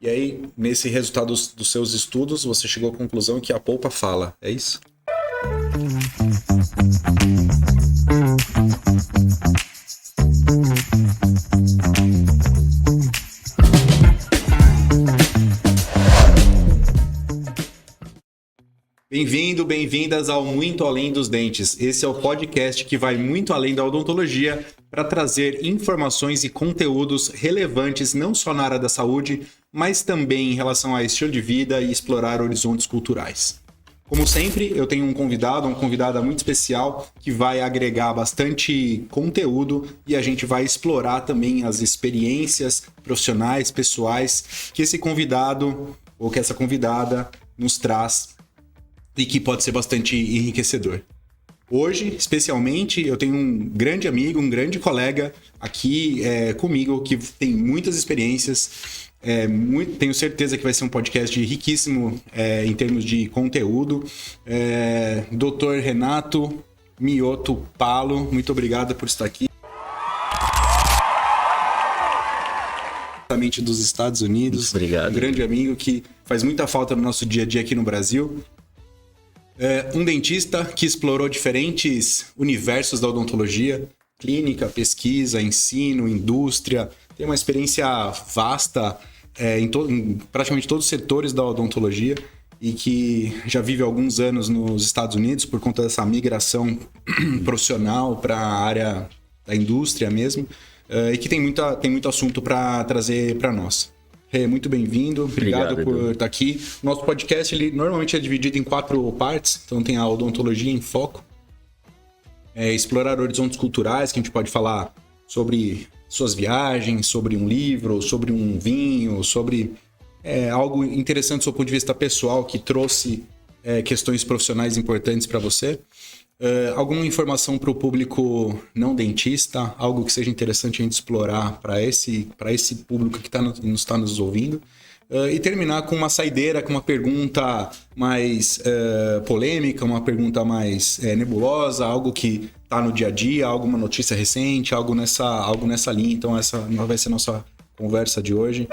E aí, nesse resultado dos seus estudos, você chegou à conclusão que a polpa fala, é isso? Bem-vindo, bem-vindas ao Muito Além dos Dentes. Esse é o podcast que vai muito além da odontologia para trazer informações e conteúdos relevantes não só na área da saúde, mas também em relação a estilo de vida e explorar horizontes culturais. Como sempre, eu tenho uma convidada muito especial que vai agregar bastante conteúdo e a gente vai explorar também as experiências profissionais, pessoais que esse convidado ou que essa convidada nos traz e que pode ser bastante enriquecedor. Hoje, especialmente, eu tenho um grande amigo, um grande colega aqui comigo que tem muitas experiências. Tenho certeza que vai ser um podcast riquíssimo em termos de conteúdo. Dr. Renato Mioto Palo, muito obrigado por estar aqui. Diretamente dos Estados Unidos. Muito obrigado. Um grande amigo que faz muita falta no nosso dia a dia aqui no Brasil. Um dentista que explorou diferentes universos da odontologia, clínica, pesquisa, ensino, indústria, tem uma experiência vasta em praticamente todos os setores da odontologia e que já vive há alguns anos nos Estados Unidos por conta dessa migração profissional para a área da indústria mesmo, e que tem muito assunto para trazer para nós. Muito bem-vindo, obrigado por estar aqui. Nosso podcast ele normalmente é dividido em 4 partes, então tem a odontologia em foco, explorar horizontes culturais, que a gente pode falar sobre suas viagens, sobre um livro, sobre um vinho, sobre algo interessante do seu ponto de vista pessoal que trouxe questões profissionais importantes para você. Alguma informação para o público não dentista, algo que seja interessante a gente explorar para esse público que está nos ouvindo. E terminar com uma saideira, com uma pergunta mais polêmica, uma pergunta mais nebulosa, algo que está no dia a dia, alguma notícia recente, algo nessa linha. Então essa vai ser a nossa conversa de hoje.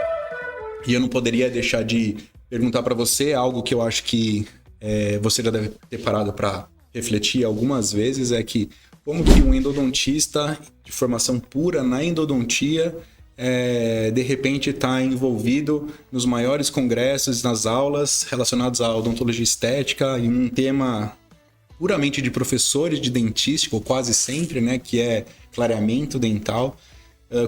E eu não poderia deixar de perguntar para você algo que eu acho que você já deve ter parado para refletir algumas vezes, como que um endodontista de formação pura na endodontia de repente está envolvido nos maiores congressos, nas aulas relacionadas à odontologia estética, em um tema puramente de professores de dentística, ou quase sempre, né, que é clareamento dental.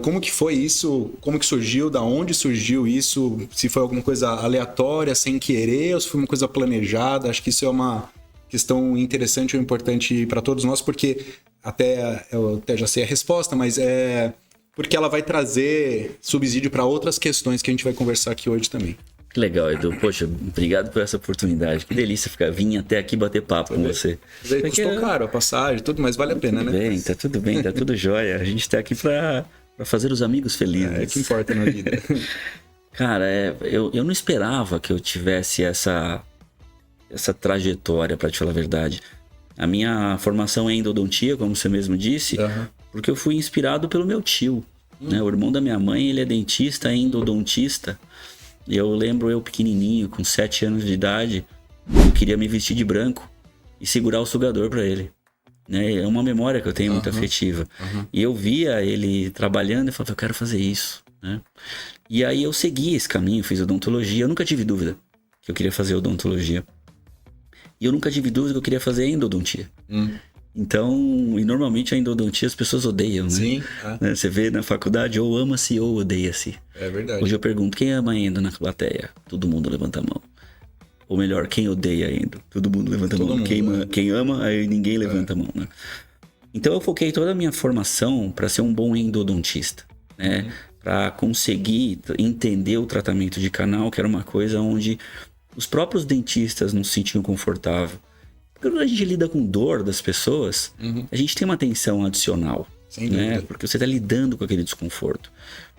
Como que foi isso? Como que surgiu? Da onde surgiu isso? Se foi alguma coisa aleatória, sem querer, ou se foi uma coisa planejada? Acho que isso é uma questão interessante ou importante para todos nós, porque eu até já sei a resposta, mas porque ela vai trazer subsídio para outras questões que a gente vai conversar aqui hoje também. Que legal, Edu. Poxa, obrigado por essa oportunidade. Que delícia vir até aqui bater papo com você. Custou caro a passagem, tudo, mas vale a pena, né? Tá tudo bem, tá tudo jóia. A gente tá aqui para fazer os amigos felizes. É o que importa na vida. Cara, eu não esperava que eu tivesse essa trajetória, para te falar a verdade. A minha formação é endodontia, como você mesmo disse, porque eu fui inspirado pelo meu tio. Né? O irmão da minha mãe, ele é dentista, endodontista. E eu lembro eu pequenininho, com 7 anos de idade, eu queria me vestir de branco e segurar o sugador para ele. Né? É uma memória que eu tenho muito afetiva. E eu via ele trabalhando e falava, eu quero fazer isso. Né? E aí eu segui esse caminho, fiz odontologia. Eu nunca tive dúvida que eu queria fazer odontologia. E eu nunca tive dúvida que eu queria fazer endodontia. Então, e normalmente a endodontia as pessoas odeiam, né? Sim. Né? Você vê na faculdade, ou ama-se ou odeia-se. É verdade. Hoje eu pergunto, quem ama endo na plateia? Todo mundo levanta a mão. Ou melhor, quem odeia endo? Todo mundo levanta a mão. Quem ama, aí ninguém levanta a mão, né? Então eu foquei toda a minha formação para ser um bom endodontista, né? Para conseguir entender o tratamento de canal, que era uma coisa onde os próprios dentistas não se sentiam confortáveis. Porque quando a gente lida com dor das pessoas, a gente tem uma atenção adicional. Sem dúvida. Porque você está lidando com aquele desconforto.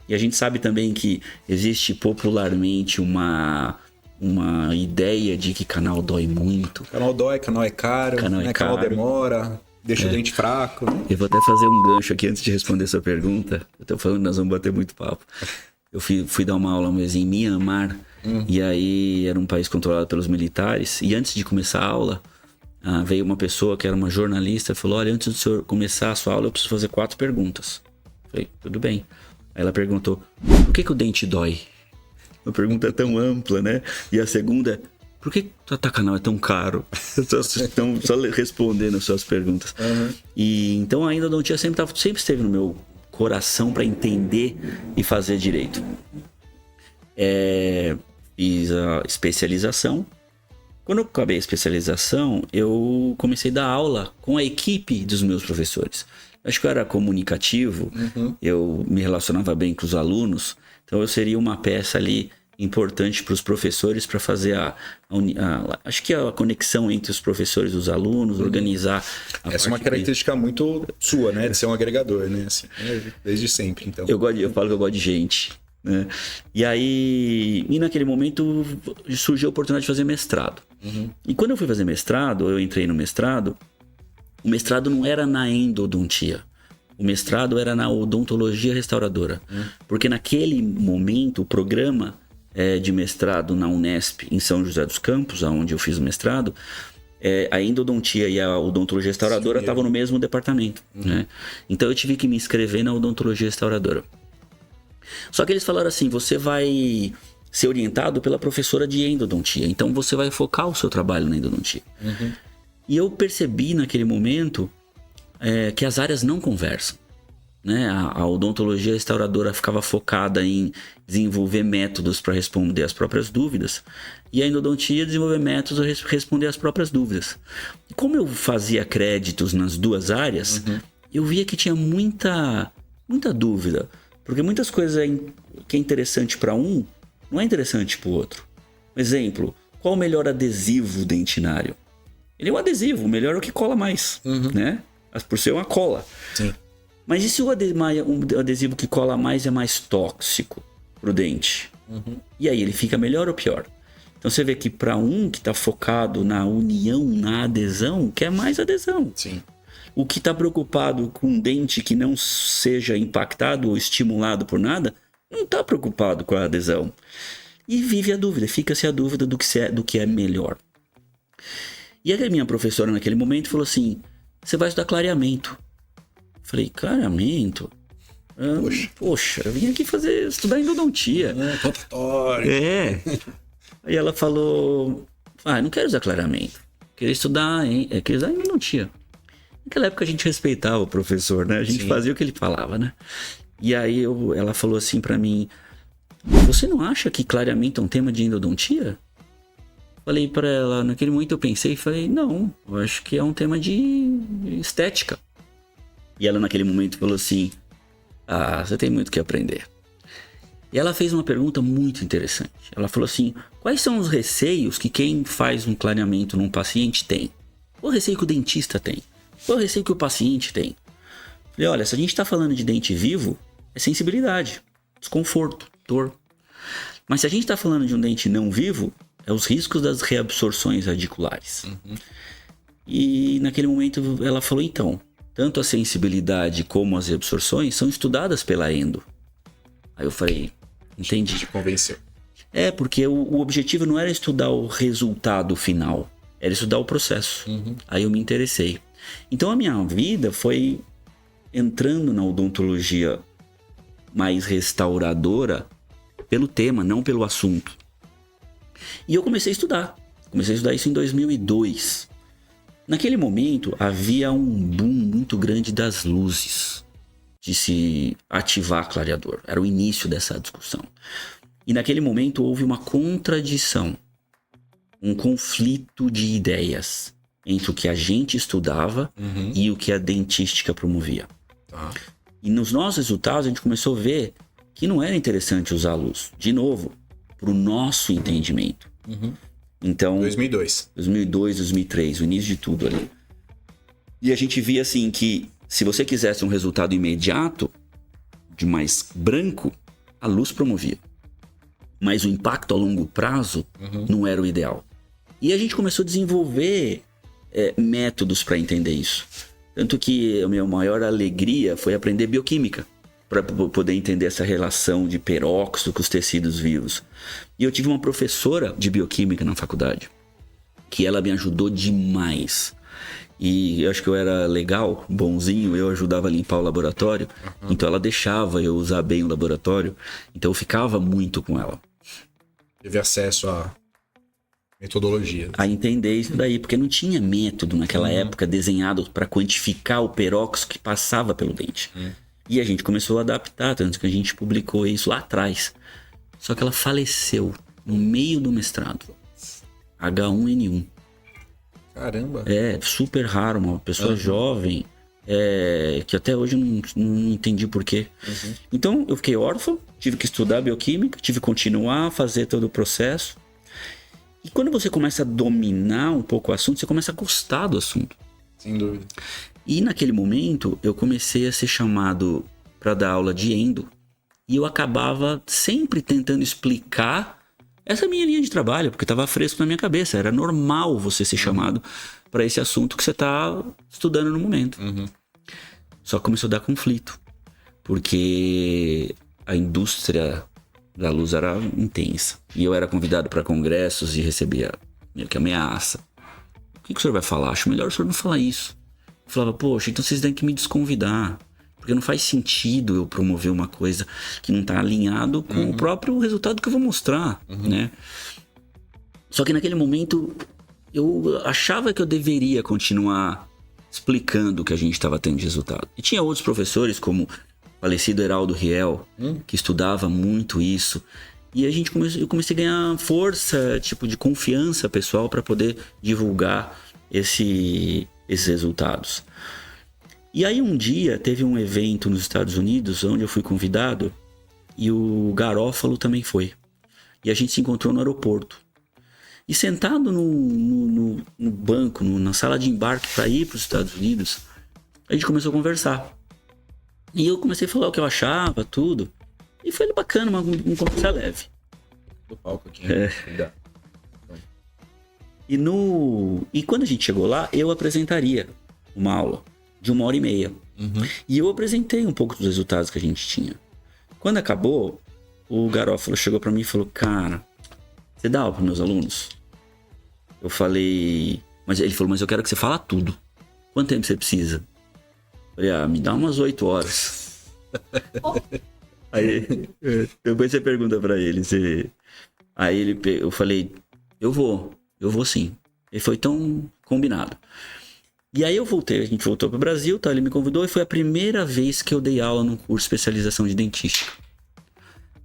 E a gente sabe também que existe popularmente uma ideia de que canal dói muito. Canal dói, canal é caro, canal demora, deixa o dente fraco. Né? Eu vou até fazer um gancho aqui antes de responder sua pergunta. Eu tô falando, nós vamos bater muito papo. Eu fui dar uma aula uma vez em Myanmar, e aí era um país controlado pelos militares, e antes de começar a aula, veio uma pessoa que era uma jornalista e falou: olha, antes do senhor começar a sua aula, eu preciso fazer 4 perguntas. Eu falei, tudo bem. Aí ela perguntou, por que o dente dói? Uma pergunta tão ampla, né? E a segunda, por que o Tatacanal é tão caro? Estão só respondendo as suas perguntas. E então a endodontia sempre esteve no meu coração para entender e fazer direito. Fiz a especialização. Quando eu acabei a especialização, eu comecei a dar aula com a equipe dos meus professores. Acho que eu era comunicativo, eu me relacionava bem com os alunos, então eu seria uma peça ali importante para os professores para fazer acho que a conexão entre os professores e os alunos, organizar essa é uma característica muito sua, né? De ser um agregador, né? Assim, desde sempre, então. Eu falo que eu gosto de gente, né? E naquele momento surgiu a oportunidade de fazer mestrado. E quando eu fui fazer mestrado, eu entrei no mestrado, o mestrado não era na endodontia. O mestrado era na odontologia restauradora. Porque naquele momento, o programa de mestrado na Unesp, em São José dos Campos, onde eu fiz o mestrado, a endodontia e a odontologia restauradora estavam no mesmo departamento. Né? Então eu tive que me inscrever na odontologia restauradora. Só que eles falaram assim, você vai ser orientado pela professora de endodontia, então você vai focar o seu trabalho na endodontia. E eu percebi naquele momento que as áreas não conversam. Né? A odontologia restauradora ficava focada em desenvolver métodos para responder às próprias dúvidas, e a endodontia desenvolver métodos para responder às próprias dúvidas. E como eu fazia créditos nas duas áreas, eu via que tinha muita dúvida, porque muitas coisas que é interessante para um não é interessante para o outro. Um exemplo, qual o melhor adesivo dentinário? Ele é um adesivo, o melhor é o que cola mais, né? Por ser uma cola. Sim. Mas e se o adesivo que cola mais é mais tóxico pro dente? E aí, ele fica melhor ou pior? Então você vê que para um que está focado na união, na adesão, quer mais adesão. Sim. O que está preocupado com um dente que não seja impactado ou estimulado por nada, não está preocupado com a adesão. E vive a dúvida, fica-se a dúvida do que é melhor. E a minha professora naquele momento falou assim, você vai estudar clareamento. Falei, clareamento? Poxa, eu vim aqui estudar endodontia. Aí ela falou, eu não quero usar clareamento. Queria estudar endodontia. Naquela época a gente respeitava o professor, né? A gente fazia o que ele falava, né? E aí ela falou assim pra mim, você não acha que clareamento é um tema de endodontia? Falei pra ela, naquele momento eu pensei e falei, não, eu acho que é um tema de estética. E ela naquele momento falou assim, você tem muito que aprender. E ela fez uma pergunta muito interessante. Ela falou assim, quais são os receios que quem faz um clareamento num paciente tem? Qual o receio que o dentista tem? Qual o receio que o paciente tem? Falei, olha, se a gente tá falando de dente vivo, é sensibilidade, desconforto, dor. Mas se a gente tá falando de um dente não vivo, é os riscos das reabsorções radiculares. E naquele momento ela falou, então, tanto a sensibilidade como as reabsorções são estudadas pela endo. Aí eu falei, entendi. Te convenceu. Porque o objetivo não era estudar o resultado final, era estudar o processo. Aí eu me interessei. Então a minha vida foi entrando na odontologia mais restauradora pelo tema, não pelo assunto. E eu comecei a estudar. Comecei a estudar isso em 2002. Naquele momento, havia um boom muito grande das luzes, de se ativar clareador. Era o início dessa discussão. E naquele momento houve uma contradição, um conflito de ideias entre o que a gente estudava e o que a dentística promovia. E nos nossos resultados a gente começou a ver que não era interessante usar a luz, de novo, para o nosso entendimento. Então, 2002, 2003, o início de tudo ali. E a gente via assim que se você quisesse um resultado imediato, de mais branco, a luz promovia. Mas o impacto a longo prazo não era o ideal. E a gente começou a desenvolver métodos para entender isso. Tanto que a minha maior alegria foi aprender bioquímica. para poder entender essa relação de peróxido com os tecidos vivos. E eu tive uma professora de bioquímica na faculdade, que ela me ajudou demais. E eu acho que eu era legal, bonzinho, eu ajudava a limpar o laboratório. Então ela deixava eu usar bem o laboratório. Então eu ficava muito com ela. Teve acesso a metodologia. A entender isso daí, porque não tinha método naquela época desenhado para quantificar o peróxido que passava pelo dente. E a gente começou a adaptar, tanto que a gente publicou isso lá atrás. Só que ela faleceu no meio do mestrado. H1N1. Caramba. É super raro, uma pessoa jovem, que até hoje eu não entendi por quê. Então eu fiquei órfão, tive que estudar bioquímica, tive que continuar a fazer todo o processo. E quando você começa a dominar um pouco o assunto, você começa a gostar do assunto. Sem dúvida. E naquele momento eu comecei a ser chamado para dar aula de endo. E eu acabava sempre tentando explicar essa minha linha de trabalho, porque estava fresco na minha cabeça. Era normal você ser chamado para esse assunto que você está estudando no momento. Só que começou a dar conflito, porque a indústria da luz era intensa. E eu era convidado para congressos e recebia meio que ameaça. O que o senhor vai falar? Acho melhor o senhor não falar isso. Eu falava, poxa, então vocês têm que me desconvidar. Porque não faz sentido eu promover uma coisa que não está alinhado com o próprio resultado que eu vou mostrar, né? Só que naquele momento eu achava que eu deveria continuar explicando o que a gente estava tendo de resultado. E tinha outros professores, como o falecido Heraldo Riel, que estudava muito isso. E eu comecei a ganhar força, tipo de confiança pessoal para poder divulgar esses resultados. E aí um dia teve um evento nos Estados Unidos onde eu fui convidado e o Garófalo também foi. E a gente se encontrou no aeroporto. E sentado no banco, na sala de embarque para ir para os Estados Unidos, a gente começou a conversar. E eu comecei a falar o que eu achava, tudo. E foi bacana, uma conversa leve. Do palco aqui. E quando a gente chegou lá, eu apresentaria uma aula de 1h30. E eu apresentei um pouco dos resultados que a gente tinha. Quando acabou, o Garófalo chegou pra mim e falou, cara, você dá aula pros meus alunos? Eu falei, ele falou, mas eu quero que você fale tudo. Quanto tempo você precisa? Eu falei, me dá umas 8 horas. Aí, depois você pergunta pra ele. Aí eu falei, eu vou sim. Ele foi tão combinado. E aí a gente voltou para o Brasil, tá? Ele me convidou e foi a primeira vez que eu dei aula no curso de especialização de dentística.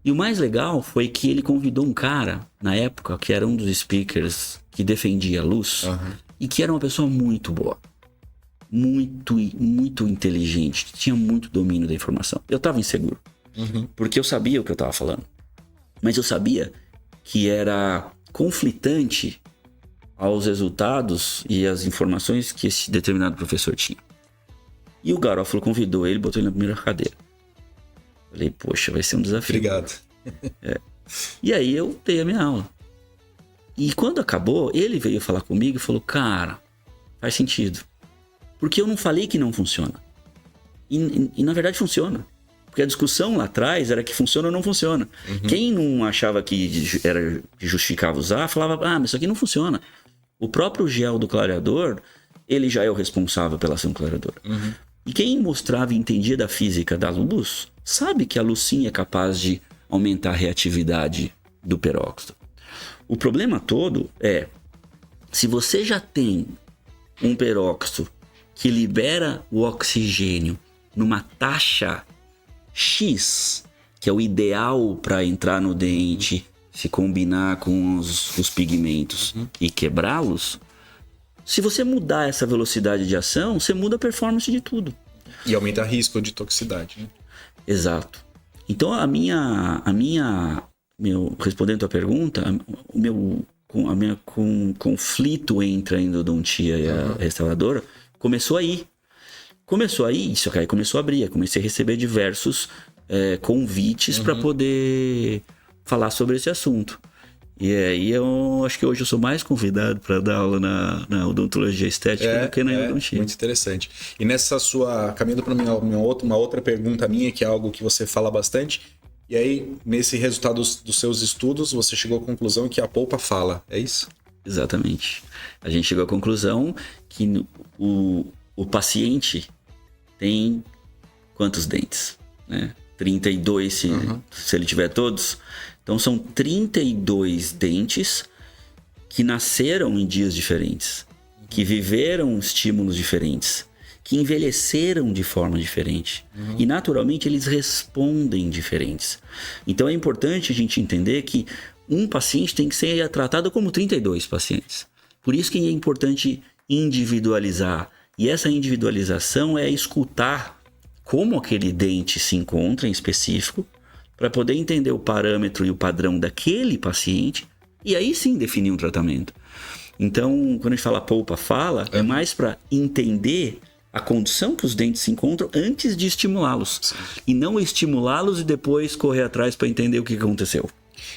E o mais legal foi que ele convidou um cara, na época, que era um dos speakers que defendia a luz, e que era uma pessoa muito boa. Muito, muito inteligente, tinha muito domínio da informação. Eu tava inseguro, porque eu sabia o que eu tava falando. Mas eu sabia que era conflitante aos resultados e às informações que esse determinado professor tinha. E o Garófalo convidou ele, botou ele na primeira cadeira. Falei, poxa, vai ser um desafio. Obrigado. E aí eu dei a minha aula. E quando acabou, ele veio falar comigo e falou, cara, faz sentido. Porque eu não falei que não funciona. E na verdade funciona. Porque a discussão lá atrás era que funciona ou não funciona. Quem não achava que justificava usar, falava, mas isso aqui não funciona. O próprio gel do clareador, ele já é o responsável pela ação clareadora. E quem mostrava e entendia da física da luz, sabe que a luz sim é capaz de aumentar a reatividade do peróxido. O problema todo é, se você já tem um peróxido que libera o oxigênio numa taxa X, que é o ideal para entrar no dente, se combinar com os pigmentos e quebrá-los, se você mudar essa velocidade de ação, você muda a performance de tudo. E aumenta o risco de toxicidade, né? Exato. Então respondendo a tua pergunta, o conflito entre a endodontia e a restauradora começou aí. Isso aí começou a abrir. Eu comecei a receber diversos convites para poder falar sobre esse assunto. E aí eu acho que hoje eu sou mais convidado para dar aula na odontologia estética do que na endodontia. Muito interessante. E nessa sua... Caminhando para uma outra pergunta minha, que é algo que você fala bastante. E aí, nesse resultado dos seus estudos, você chegou à conclusão que a polpa fala. É isso? Exatamente. A gente chegou à conclusão que o paciente tem quantos dentes? Né? 32 se ele tiver todos. Então são 32 dentes que nasceram em dias diferentes, que viveram estímulos diferentes, que envelheceram de forma diferente. E naturalmente eles respondem diferentes. Então é importante a gente entender que um paciente tem que ser tratado como 32 pacientes. Por isso que é importante individualizar. E essa individualização é escutar como aquele dente se encontra em específico, para poder entender o parâmetro e o padrão daquele paciente, e aí sim definir um tratamento. Então, quando a gente fala polpa fala, é mais para entender a condição que os dentes se encontram antes de estimulá-los. Sim. E não estimulá-los e depois correr atrás para entender o que aconteceu.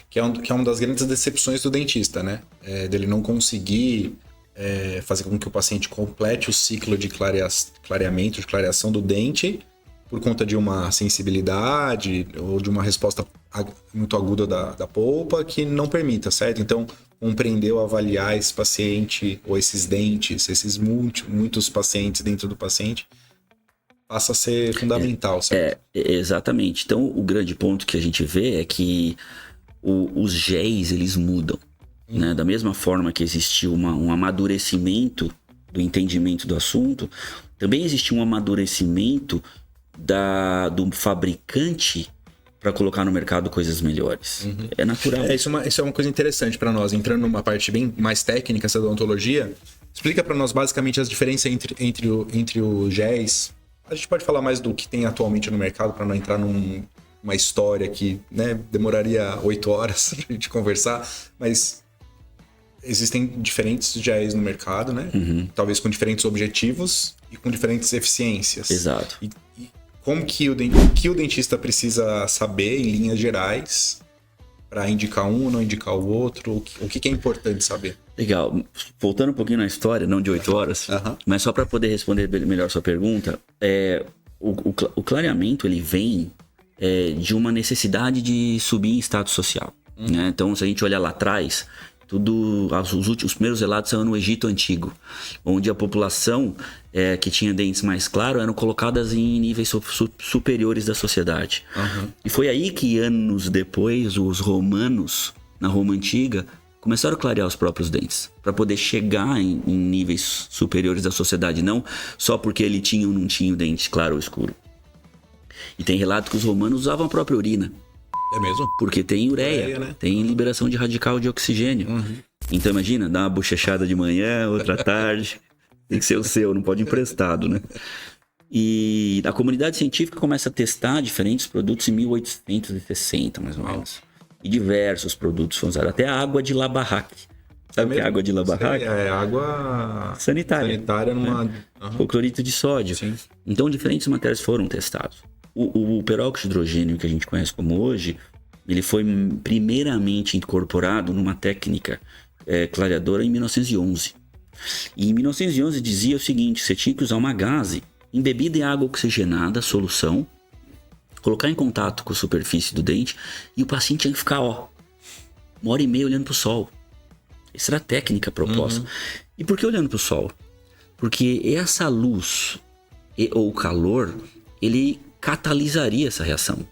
Que é uma das grandes decepções do dentista, né? Dele não conseguir fazer com que o paciente complete o ciclo de clareamento, de clareação do dente, por conta de uma sensibilidade ou de uma resposta muito aguda da polpa que não permita, certo? Então, compreender ou avaliar esse paciente ou esses dentes, esses muitos pacientes dentro do paciente, passa a ser fundamental, certo? Exatamente. Então, o grande ponto que a gente vê é que os géis, eles mudam. Né? Da mesma forma que existiu um amadurecimento do entendimento do assunto, também existiu um amadurecimento do fabricante para colocar no mercado coisas melhores. É natural. Isso é uma coisa interessante para nós. Entrando numa parte bem mais técnica essa odontologia, explica para nós basicamente as diferenças entre os géis. A gente pode falar mais do que tem atualmente no mercado para não entrar numa história que, né, demoraria 8 horas pra gente conversar, mas existem diferentes géis no mercado, né? Talvez com diferentes objetivos e com diferentes eficiências. Exato. E como que o dentista precisa saber, em linhas gerais, para indicar um ou não indicar o outro? O que é importante saber? Legal. Voltando um pouquinho na história, não de 8 horas, mas só para poder responder melhor sua pergunta, o clareamento ele vem de uma necessidade de subir em status social. Né? Então, se a gente olhar lá atrás, os primeiros relatos são no Egito Antigo, onde a população que tinha dentes mais claros eram colocadas em níveis superiores da sociedade. E foi aí que, anos depois, os romanos, na Roma Antiga, começaram a clarear os próprios dentes, para poder chegar em níveis superiores da sociedade, não só porque ele tinha ou não tinha o dente claro ou escuro. E tem relato que os romanos usavam a própria urina. É mesmo? Porque tem ureia, né? Tem liberação de radical de oxigênio. Então imagina, dá uma bochechada de manhã, outra tarde. Tem que ser o seu, não pode ir emprestado, né? E a comunidade científica começa a testar diferentes produtos em 1860, mais ou menos. E diversos produtos foram usados. Até a água de Labarraque. Sabe o que é água de Labarraque? É água sanitária. Numa... Com cloreto de sódio. Sim. Então diferentes matérias foram testadas. O peróxido de hidrogênio que a gente conhece como hoje, ele foi primeiramente incorporado numa técnica clareadora em 1911. E em 1911 dizia o seguinte: você tinha que usar uma gaze embebida em água oxigenada, solução, colocar em contato com a superfície do dente e o paciente tinha que ficar 1h30 olhando para o sol. Essa era a técnica proposta. E por que olhando para o sol? Porque essa luz ou calor, ele catalisaria essa reação.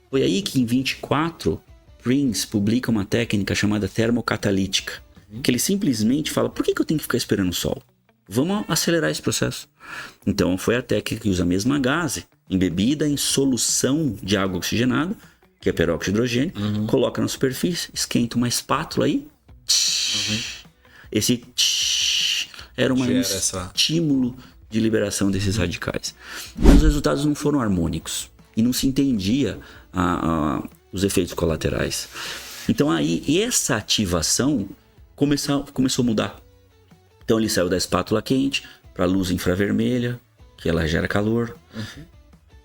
Foi aí que em 24, Prince publica uma técnica chamada termocatalítica, que ele simplesmente fala: por que eu tenho que ficar esperando o sol? Vamos acelerar esse processo. Então foi a técnica que usa a mesma gaze, embebida em solução de água oxigenada, que é peróxido de hidrogênio, coloca na superfície, esquenta uma espátula aí. Esse era um estímulo de liberação desses radicais. Mas os resultados não foram harmônicos e não se entendia os efeitos colaterais. Então aí essa ativação começou a mudar. Então ele saiu da espátula quente para a luz infravermelha, que ela gera calor,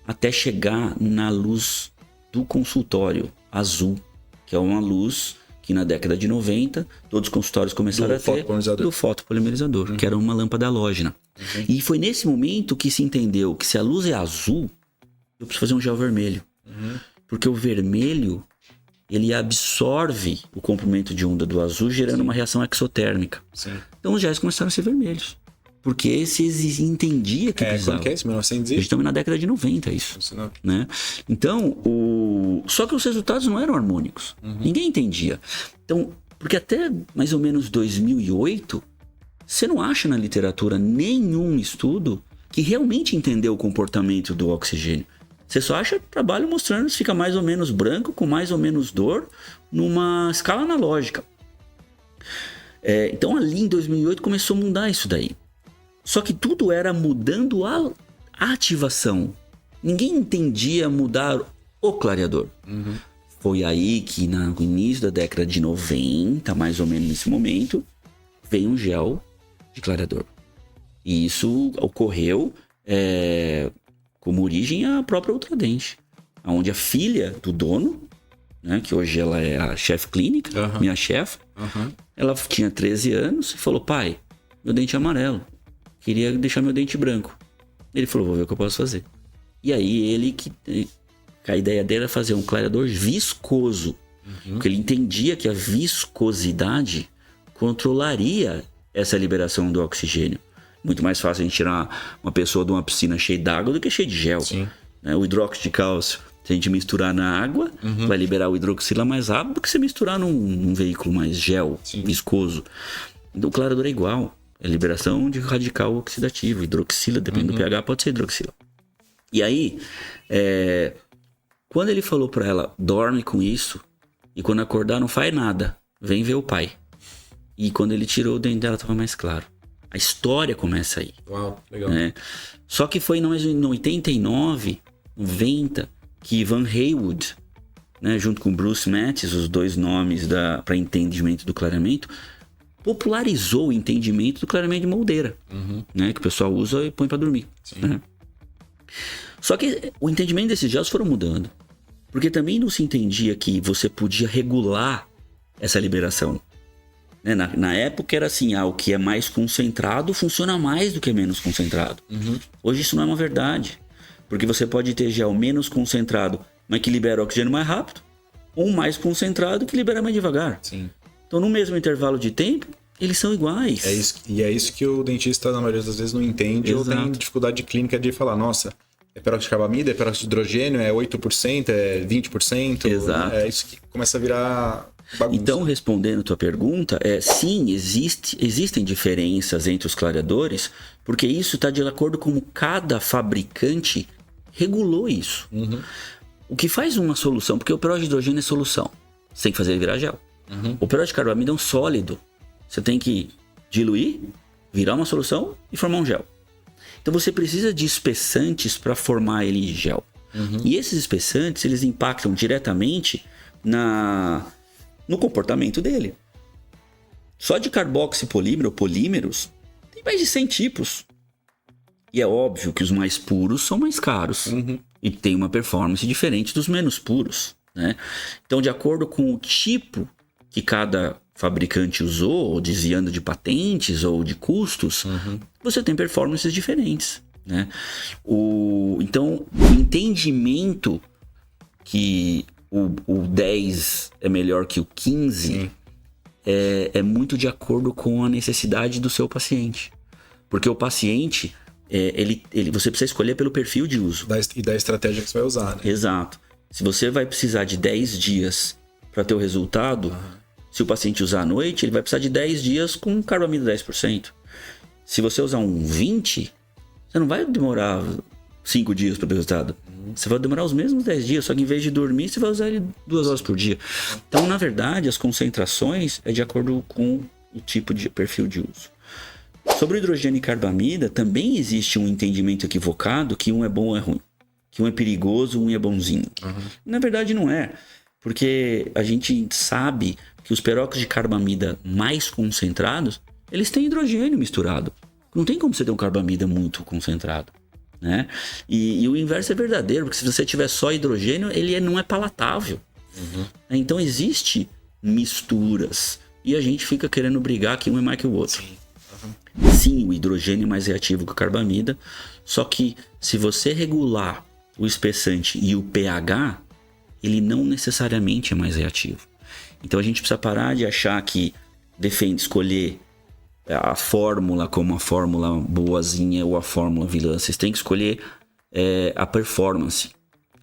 até chegar na luz do consultório azul, que é uma luz que na década de 90, todos os consultórios começaram a ter do fotopolimerizador, que era uma lâmpada halógena. E foi nesse momento que se entendeu que se a luz é azul, eu preciso fazer um gel vermelho. Porque o vermelho, ele absorve o comprimento de onda do azul, gerando uma reação exotérmica. Então os géis começaram a ser vermelhos. Porque se entendia que precisava. Quando que é isso? 1900? A gente estamos na década de 90, isso. Né? Então, só que os resultados não eram harmônicos. Ninguém entendia. Então, porque até mais ou menos 2008, você não acha na literatura nenhum estudo que realmente entendeu o comportamento do oxigênio. Você só acha trabalho mostrando se fica mais ou menos branco, com mais ou menos dor, numa escala analógica. Então, ali em 2008 começou a mudar isso daí. Só que tudo era mudando a ativação. Ninguém entendia mudar o clareador. Foi aí que no início da década de 90, mais ou menos nesse momento, veio um gel de clareador. E isso ocorreu como origem a própria Ultradent, onde a filha do dono, né, que hoje ela é a chefe clínica, minha chefe, ela tinha 13 anos e falou: pai, meu dente é amarelo. Queria deixar meu dente branco. Ele falou: vou ver o que eu posso fazer. E aí a ideia dele era fazer um clareador viscoso. Porque ele entendia que a viscosidade controlaria essa liberação do oxigênio. Muito mais fácil a gente tirar uma pessoa de uma piscina cheia d'água do que cheia de gel. Né? O hidróxido de cálcio, se a gente misturar na água, vai liberar o hidroxila mais rápido do que se misturar num veículo mais gel, viscoso. Então, o clareador é igual. É liberação de radical oxidativo, hidroxila, depende do pH, pode ser hidroxila. E aí, quando ele falou pra ela: dorme com isso, e quando acordar não faz nada, vem ver o pai. E quando ele tirou o dente dela, tava mais claro. A história começa aí. Uau, legal. Né? Só que foi em 89, 90, que Van Haywood, né, junto com Bruce Mattis, os dois nomes para entendimento do clareamento, popularizou o entendimento do clareamento de moldeira, né, que o pessoal usa e põe para dormir. Né? Só que o entendimento desses gels foram mudando, porque também não se entendia que você podia regular essa liberação. Né? Na época era assim: o que é mais concentrado funciona mais do que é menos concentrado. Hoje isso não é uma verdade, porque você pode ter gel menos concentrado, mas que libera oxigênio mais rápido, ou mais concentrado que libera mais devagar. Então, no mesmo intervalo de tempo, eles são iguais. É isso que o dentista, na maioria das vezes, não entende. Ou tem dificuldade clínica de falar: nossa, é peróxido de carbamida, é peróxido de hidrogênio, é 8%, é 20%. Exato. É isso que começa a virar bagunça. Então, respondendo a tua pergunta, sim, existem diferenças entre os clareadores, porque isso está de acordo com como cada fabricante regulou isso. O que faz uma solução, porque o peróxido de hidrogênio é solução, você tem que fazer ele virar gel. O peróxido de carbamida é um sólido. Você tem que diluir, virar uma solução e formar um gel. Então você precisa de espessantes para formar ele em gel. E esses espessantes, eles impactam diretamente no comportamento dele. Só de carboxipolímero ou polímeros, tem mais de 100 tipos. E é óbvio que os mais puros são mais caros. E tem uma performance diferente dos menos puros. Né? Então, de acordo com o tipo que cada fabricante usou, ou desviando de patentes ou de custos, você tem performances diferentes. Né? Então, o entendimento que o 10 é melhor que o 15 é muito de acordo com a necessidade do seu paciente. Porque o paciente, você precisa escolher pelo perfil de uso. E da estratégia que você vai usar. Né? Exato. Se você vai precisar de 10 dias para ter o resultado, se o paciente usar à noite, ele vai precisar de 10 dias com carbamida 10%. Se você usar um 20, você não vai demorar 5 dias para ter o resultado. Você vai demorar os mesmos 10 dias, só que em vez de dormir, você vai usar ele 2 horas por dia. Então, na verdade, as concentrações é de acordo com o tipo de perfil de uso. Sobre o hidrogênio e carbamida, também existe um entendimento equivocado que um é bom ou é ruim. Que um é perigoso, um é bonzinho. Na verdade, não é. Porque a gente sabe que os peróxidos de carbamida mais concentrados, eles têm hidrogênio misturado. Não tem como você ter um carbamida muito concentrado. Né? E o inverso é verdadeiro, porque se você tiver só hidrogênio, ele não é palatável. Então existe misturas. E a gente fica querendo brigar que um é mais que o outro. Sim. Sim, o hidrogênio é mais reativo que a carbamida, só que se você regular o espessante e o pH, ele não necessariamente é mais reativo. Então a gente precisa parar de achar que escolher a fórmula como a fórmula boazinha ou a fórmula vilã. Vocês têm que escolher a performance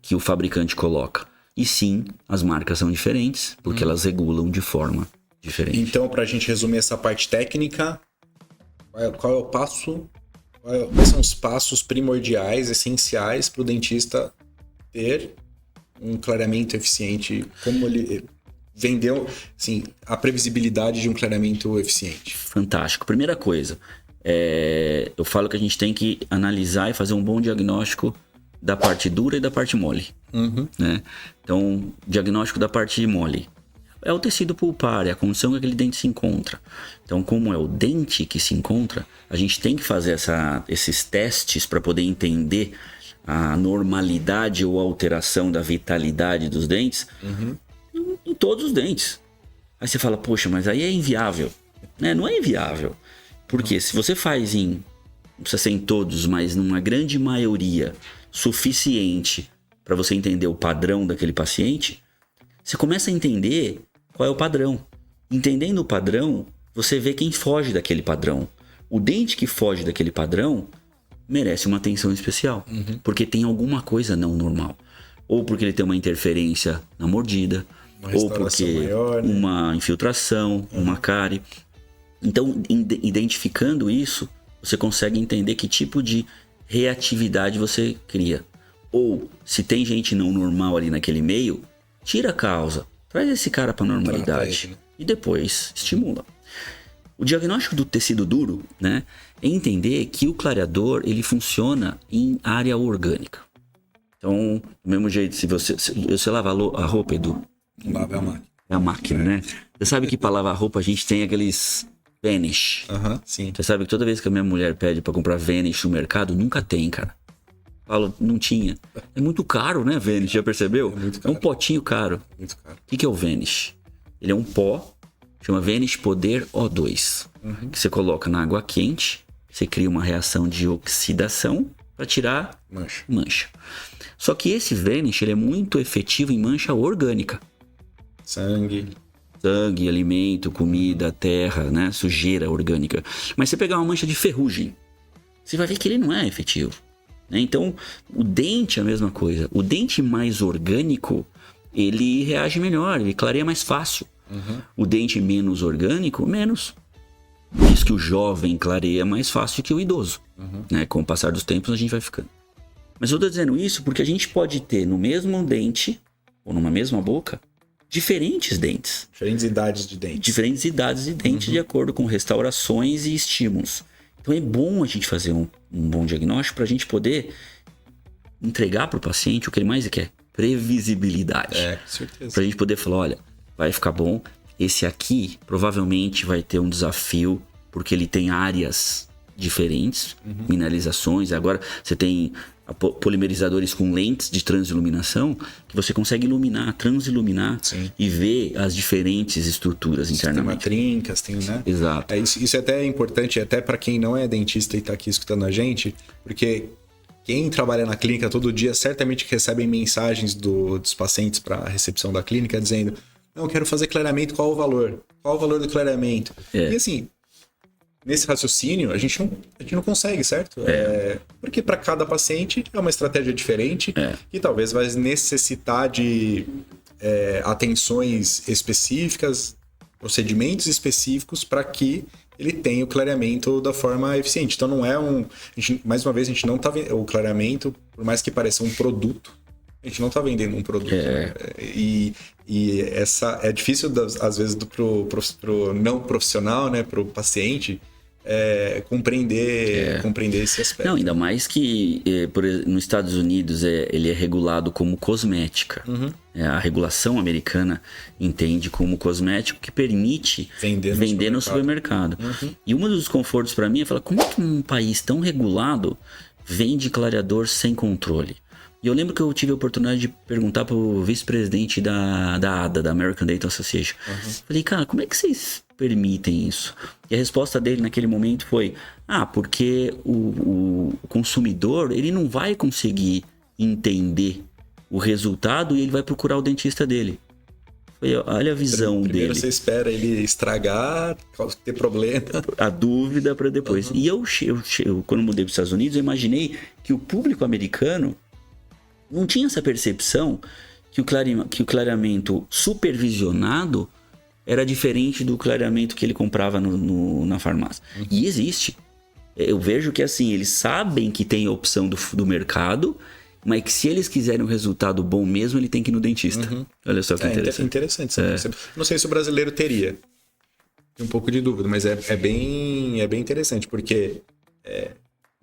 que o fabricante coloca. E sim, as marcas são diferentes, porque elas regulam de forma diferente. Então, pra gente resumir essa parte técnica, qual é o passo? Quais são os passos primordiais, essenciais para o dentista ter um clareamento eficiente? Como ele vendeu, assim, a previsibilidade de um clareamento eficiente? Fantástico. Primeira coisa, eu falo que a gente tem que analisar e fazer um bom diagnóstico da parte dura e da parte mole. Né? Então, diagnóstico da parte mole. É o tecido pulpar, é a condição que aquele dente se encontra. Então, como é o dente que se encontra, a gente tem que fazer esses testes para poder entender a normalidade ou alteração da vitalidade dos dentes em todos os dentes. Aí você fala, poxa, mas aí é inviável. Né? Não é inviável. Porque se você faz não precisa ser em todos, mas numa grande maioria suficiente para você entender o padrão daquele paciente, você começa a entender qual é o padrão. Entendendo o padrão, você vê quem foge daquele padrão. O dente que foge daquele padrão merece uma atenção especial, porque tem alguma coisa não normal. Ou porque ele tem uma interferência na mordida, ou porque maior, né? Uma infiltração, uma cárie. Então, identificando isso, você consegue entender que tipo de reatividade você cria. Ou, se tem gente não normal ali naquele meio, tira a causa. Traz esse cara para normalidade ele, né? E depois estimula. O diagnóstico do tecido duro, né, é entender que o clareador ele funciona em área orgânica. Então, do mesmo jeito, se você lava a roupa, Edu, Lava a máquina. é a máquina, né? Você sabe que para lavar roupa a gente tem aqueles Vanish. Sim. Você sabe que toda vez que a minha mulher pede para comprar Vanish no mercado, nunca tem, cara. Falo, não tinha. É muito caro, né, Vanish? Já percebeu? É muito caro. É um potinho caro. Muito caro. O que é o Vanish? Ele é um pó, chama Vanish Poder O2, que você coloca na água quente, você cria uma reação de oxidação para tirar mancha. Só que esse Vanish ele é muito efetivo em mancha orgânica. Sangue, alimento, comida, terra, né? Sujeira orgânica. Mas você pegar uma mancha de ferrugem, você vai ver que ele não é efetivo. Né? Então, o dente é a mesma coisa. O dente mais orgânico, ele reage melhor, ele clareia mais fácil. O dente menos orgânico, menos. Por isso que o jovem clareia mais fácil que o idoso. Né? Com o passar dos tempos, a gente vai ficando. Mas eu tô dizendo isso porque a gente pode ter no mesmo dente, ou numa mesma boca, diferentes dentes. Diferentes idades de dentes. Diferentes idades de dente, de acordo com restaurações e estímulos. Então é bom a gente fazer um bom diagnóstico para a gente poder entregar para o paciente o que ele mais quer. Previsibilidade. Com certeza. Para a gente poder falar, olha, vai ficar bom. Esse aqui provavelmente vai ter um desafio porque ele tem áreas diferentes, mineralizações. Agora você tem polimerizadores com lentes de transiluminação que você consegue transiluminar e ver as diferentes estruturas internamente. Tem trincas, tem, né? Exato. Isso é até importante, até para quem não é dentista e tá aqui escutando a gente, porque quem trabalha na clínica todo dia certamente recebem mensagens dos pacientes para a recepção da clínica dizendo: não, eu quero fazer clareamento, qual o valor? Qual o valor do clareamento? E assim, nesse raciocínio, a gente não consegue, certo? Porque para cada paciente é uma estratégia diferente e talvez vai necessitar de atenções específicas, procedimentos específicos para que ele tenha o clareamento da forma eficiente. Então não é mais uma vez, a gente não tá vendo o clareamento, por mais que pareça um produto, a gente não está vendendo um produto. E essa é difícil, às vezes, pro não profissional, né, pro paciente, compreender esse aspecto. Não, ainda mais que nos Estados Unidos ele é regulado como cosmética. A regulação americana entende como cosmético que permite vender no supermercado. E um dos desconfortos para mim é falar, como é que um país tão regulado vende clareador sem controle? E eu lembro que eu tive a oportunidade de perguntar pro vice-presidente da ADA, da American Dental Association. Falei, cara, como é que vocês permitem isso? E a resposta dele naquele momento foi, porque o consumidor, ele não vai conseguir entender o resultado e ele vai procurar o dentista dele. Olha a visão Primeiro dele. Você espera ele estragar, ter problema. A dúvida para depois. E eu, quando mudei para os Estados Unidos, eu imaginei que o público americano não tinha essa percepção que o clareamento supervisionado era diferente do clareamento que ele comprava na farmácia. E existe. Eu vejo que assim, eles sabem que tem a opção do mercado, mas que se eles quiserem um resultado bom mesmo, ele tem que ir no dentista. Olha só que interessante. Interessante. Não sei se o brasileiro teria. Tem um pouco de dúvida, mas é bem interessante, porque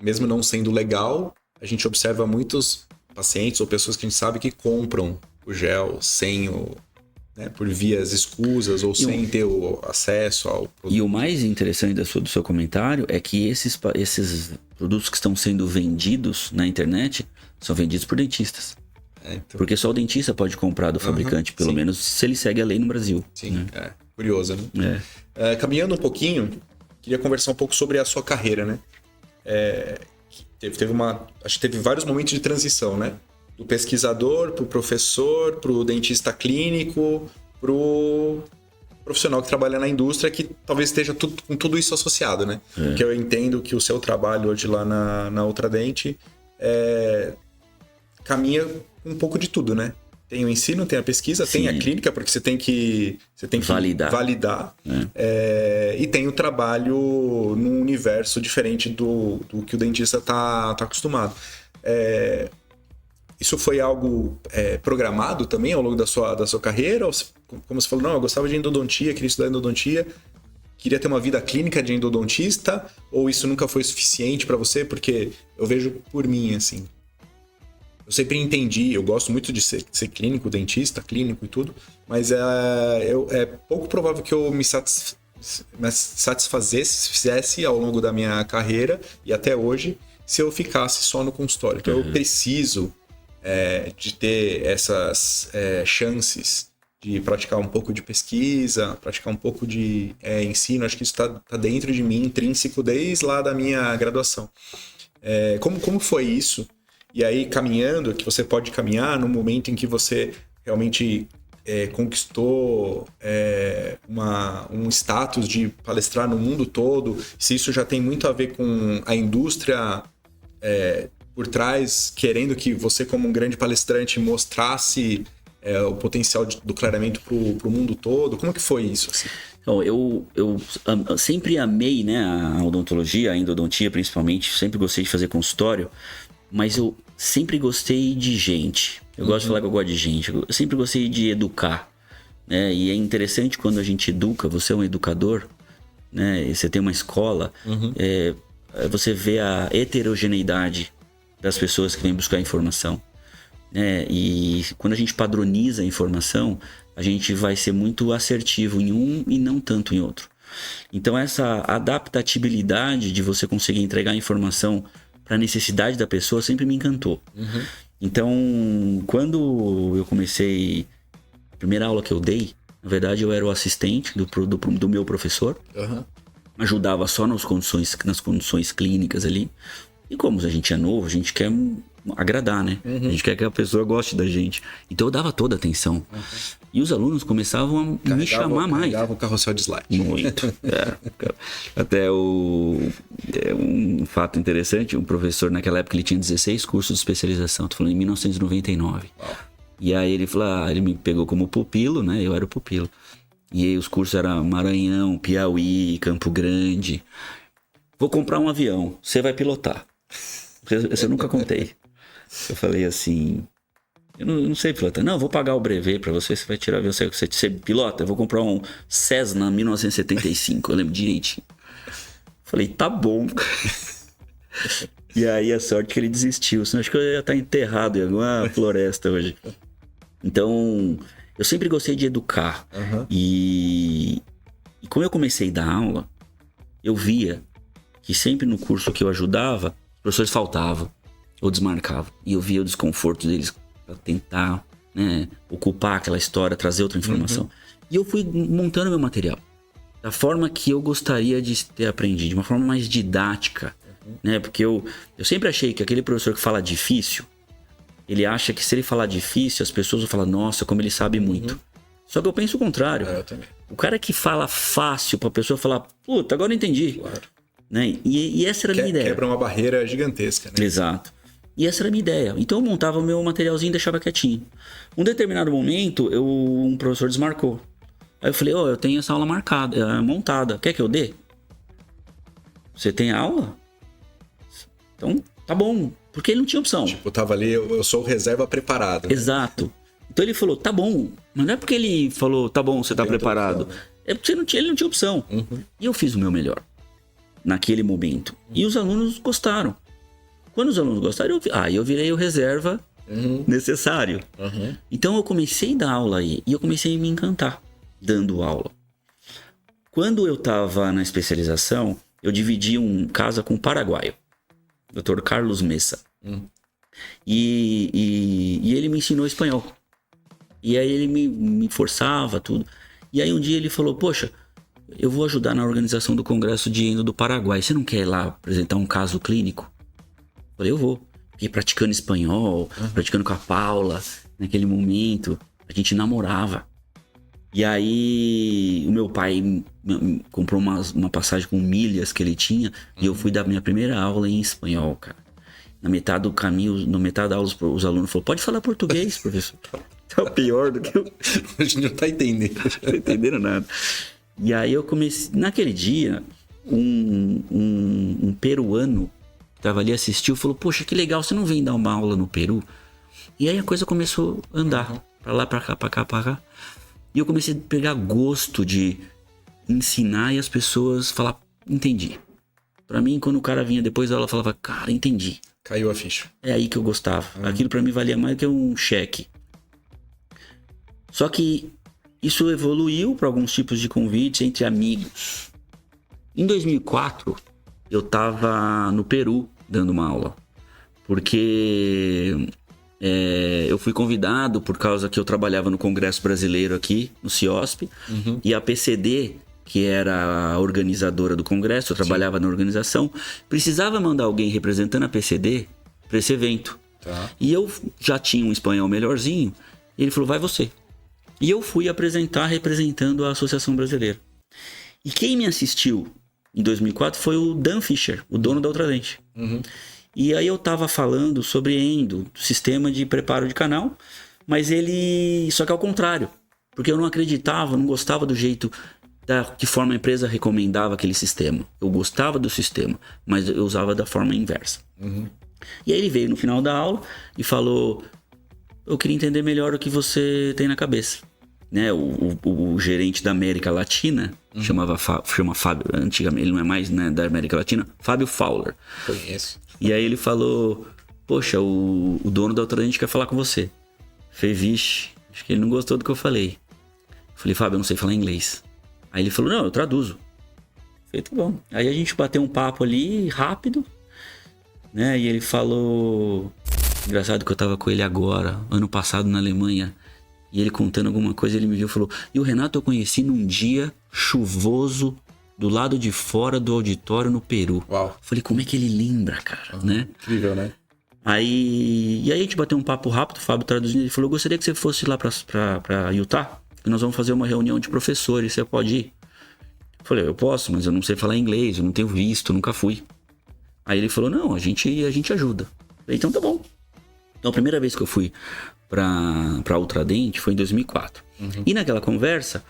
mesmo não sendo legal, a gente observa muitos pacientes ou pessoas que a gente sabe que compram o gel sem por vias escusas ou sem ter o acesso ao produto. E o mais interessante do seu comentário é que esses produtos que estão sendo vendidos na internet são vendidos por dentistas. Então... Porque só o dentista pode comprar do fabricante, pelo menos se ele segue a lei no Brasil. Sim, curioso, né? Caminhando um pouquinho, queria conversar um pouco sobre a sua carreira, né? Acho que teve vários momentos de transição, né? Do pesquisador pro professor, pro dentista clínico, pro profissional que trabalha na indústria, que talvez esteja com tudo isso associado, né? Porque eu entendo que o seu trabalho hoje lá na Ultradent caminha um pouco de tudo, né? Tem o ensino, tem a pesquisa, tem a clínica, porque você tem que validar. E tem o trabalho num universo diferente do que o dentista tá acostumado. Isso foi algo programado também ao longo da sua carreira? Ou, como você falou, não, eu gostava de endodontia, queria estudar endodontia, queria ter uma vida clínica de endodontista? Ou isso nunca foi suficiente para você? Porque eu vejo por mim, assim... Eu sempre entendi, eu gosto muito de ser clínico, dentista, clínico e tudo, mas é pouco provável que eu me satisfazesse, fizesse ao longo da minha carreira e até hoje, se eu ficasse só no consultório. Então eu preciso de ter essas chances de praticar um pouco de pesquisa, praticar um pouco de ensino. Acho que isso está dentro de mim, intrínseco, desde lá da minha graduação. Como foi isso? E aí, caminhando, que você pode caminhar no momento em que você realmente conquistou um status de palestrar no mundo todo, se isso já tem muito a ver com a indústria por trás, querendo que você, como um grande palestrante, mostrasse o potencial do clareamento para o mundo todo. Como que foi isso? Assim? Então, eu sempre amei, né, a odontologia, a endodontia principalmente, sempre gostei de fazer consultório, mas eu sempre gostei de gente. Eu gosto de falar que eu gosto de gente. Eu sempre gostei de educar, né? E é interessante quando a gente educa, você é um educador, né? E você tem uma escola, você vê a heterogeneidade das pessoas que vêm buscar informação, né? E quando a gente padroniza a informação, a gente vai ser muito assertivo em um e não tanto em outro. Então essa adaptabilidade de você conseguir entregar a informação para a necessidade da pessoa sempre me encantou. Então, quando eu comecei, a primeira aula que eu dei, na verdade eu era o assistente do meu professor, ajudava só nas condições clínicas ali, e como a gente é novo, a gente quer agradar, né? A gente quer que a pessoa goste da gente. Então eu dava toda a atenção. E os alunos começavam a me chamar mais. Carregavam o carrossel de slide. Muito. Até um fato interessante, um professor naquela época ele tinha 16 cursos de especialização. Tô falando em 1999. Uau. E aí ele falou, ele me pegou como pupilo, né? Eu era o pupilo. E aí os cursos eram Maranhão, Piauí, Campo Grande. Vou comprar um avião, você vai pilotar. Essa eu nunca contei. Eu falei assim, eu não sei pilotar. Não, eu vou pagar o brevet pra você vai tirar avião. Você pilota? Eu vou comprar um Cessna 1975, eu lembro direitinho. Falei, tá bom. E aí a sorte que ele desistiu, senão acho que eu ia estar enterrado em alguma floresta hoje. Então, eu sempre gostei de educar. E como eu comecei a dar aula, eu via que sempre no curso que eu ajudava, os professores faltavam. eu desmarcava. E eu via o desconforto deles pra tentar, né, ocupar aquela história, trazer outra informação. E eu fui montando meu material da forma que eu gostaria de ter aprendido, de uma forma mais didática, né? Porque eu sempre achei que aquele professor que fala difícil, ele acha que se ele falar difícil, as pessoas vão falar, nossa, como ele sabe muito. Só que eu penso o contrário. Eu também. O cara que fala fácil pra pessoa falar, puta, agora eu entendi. Claro. Né? E essa era a minha ideia. Quebra uma barreira gigantesca, né? Exato. E essa era a minha ideia. Então eu montava o meu materialzinho e deixava quietinho. Um determinado momento, um professor desmarcou. Aí eu falei, eu tenho essa aula marcada, montada. Quer que eu dê? Você tem aula? Então, tá bom. Porque ele não tinha opção. Tipo, tava ali, eu sou o reserva preparado. Né? Exato. Então ele falou, tá bom. Mas não é porque ele falou, tá bom, você tá preparado. Opção, né? É porque ele não tinha opção. E eu fiz o meu melhor. Naquele momento. E os alunos gostaram. Quando os alunos gostaram, eu virei o reserva necessário. Então eu comecei a dar aula aí. E eu comecei a me encantar dando aula. Quando eu tava na especialização, eu dividi casa com um paraguaio. Dr. Carlos Messa. E ele me ensinou espanhol. E aí ele me forçava tudo. E aí um dia ele falou, poxa, eu vou ajudar na organização do Congresso de Endo do Paraguai. Você não quer ir lá apresentar um caso clínico? Eu falei, eu vou. Fiquei praticando espanhol, praticando com a Paula. Naquele momento, a gente namorava. E aí o meu pai comprou uma passagem com milhas que ele tinha. E eu fui dar minha primeira aula em espanhol, cara. Na metade do caminho, na metade da aula, os alunos falaram, pode falar português, professor. Tá pior do que eu. A gente não tá entendendo. Não tô entendendo nada. E aí eu comecei... Naquele dia, um peruano que tava ali assistiu falou, poxa, que legal, você não vem dar uma aula no Peru? E aí a coisa começou a andar. Pra lá, pra cá, pra cá, pra cá. E eu comecei a pegar gosto de ensinar e as pessoas falar, entendi. Pra mim, quando o cara vinha depois da aula, falava, cara, entendi. Caiu a ficha. É aí que eu gostava. Aquilo pra mim valia mais do que um cheque. Só que isso evoluiu para alguns tipos de convites entre amigos. Em 2004, eu tava no Peru dando uma aula. Porque eu fui convidado por causa que eu trabalhava no Congresso Brasileiro aqui, no CIOSP. E a PCD, que era a organizadora do Congresso, eu trabalhava na organização, precisava mandar alguém representando a PCD para esse evento. Tá. E eu já tinha um espanhol melhorzinho. E ele falou, vai você. E eu fui apresentar representando a Associação Brasileira. E quem me assistiu em 2004 foi o Dan Fischer, o dono da Ultradente. E aí eu tava falando sobre endo, sistema de preparo de canal, mas só que ao contrário. Porque eu não acreditava, não gostava do jeito, que forma a empresa recomendava aquele sistema. Eu gostava do sistema, mas eu usava da forma inversa. E aí ele veio no final da aula e falou... Eu queria entender melhor o que você tem na cabeça. Né? O gerente da América Latina, chama Fábio, antigamente, ele não é mais, né, da América Latina, Fábio Fowler. Conheço. E aí ele falou, poxa, o dono da Ultradente quer falar com você. Falei, vixe, acho que ele não gostou do que eu falei. Falei, Fábio, eu não sei falar inglês. Aí ele falou, não, eu traduzo. Falei, tá bom. Aí a gente bateu um papo ali, rápido, né? E ele falou... Engraçado que eu tava com ele agora, ano passado na Alemanha, e ele contando alguma coisa, ele me viu e falou, e o Renato eu conheci num dia chuvoso do lado de fora do auditório no Peru. Uau. Falei, como é que ele lembra, cara, né? Incrível, né? E aí a gente bateu um papo rápido, o Fábio traduzindo, ele falou, eu gostaria que você fosse lá pra Utah, que nós vamos fazer uma reunião de professores, você pode ir? Eu falei, eu posso, mas eu não sei falar inglês, eu não tenho visto, nunca fui. Aí ele falou, não, a gente ajuda. Eu falei, então tá bom. Então a primeira vez que eu fui pra Ultradente foi em 2004. E naquela conversa,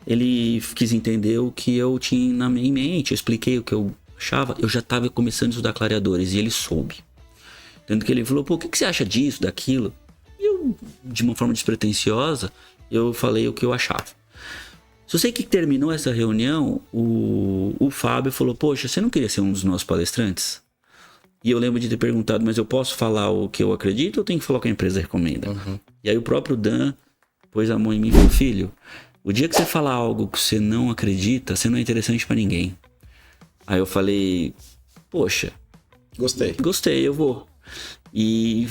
ele quis entender o que eu tinha na minha mente, eu expliquei o que eu achava, eu já estava começando a estudar clareadores e ele soube. Tanto que ele falou, pô, o que você acha disso, daquilo? E eu, de uma forma despretensiosa, eu falei o que eu achava. Só sei que terminou essa reunião, o Fábio falou, poxa, você não queria ser um dos nossos palestrantes? E eu lembro de ter perguntado, mas eu posso falar o que eu acredito ou tenho que falar o que a empresa recomenda? E aí o próprio Dan pôs a mão em mim e falou, filho, o dia que você falar algo que você não acredita, você não é interessante pra ninguém. Aí eu falei, poxa, gostei, eu vou. E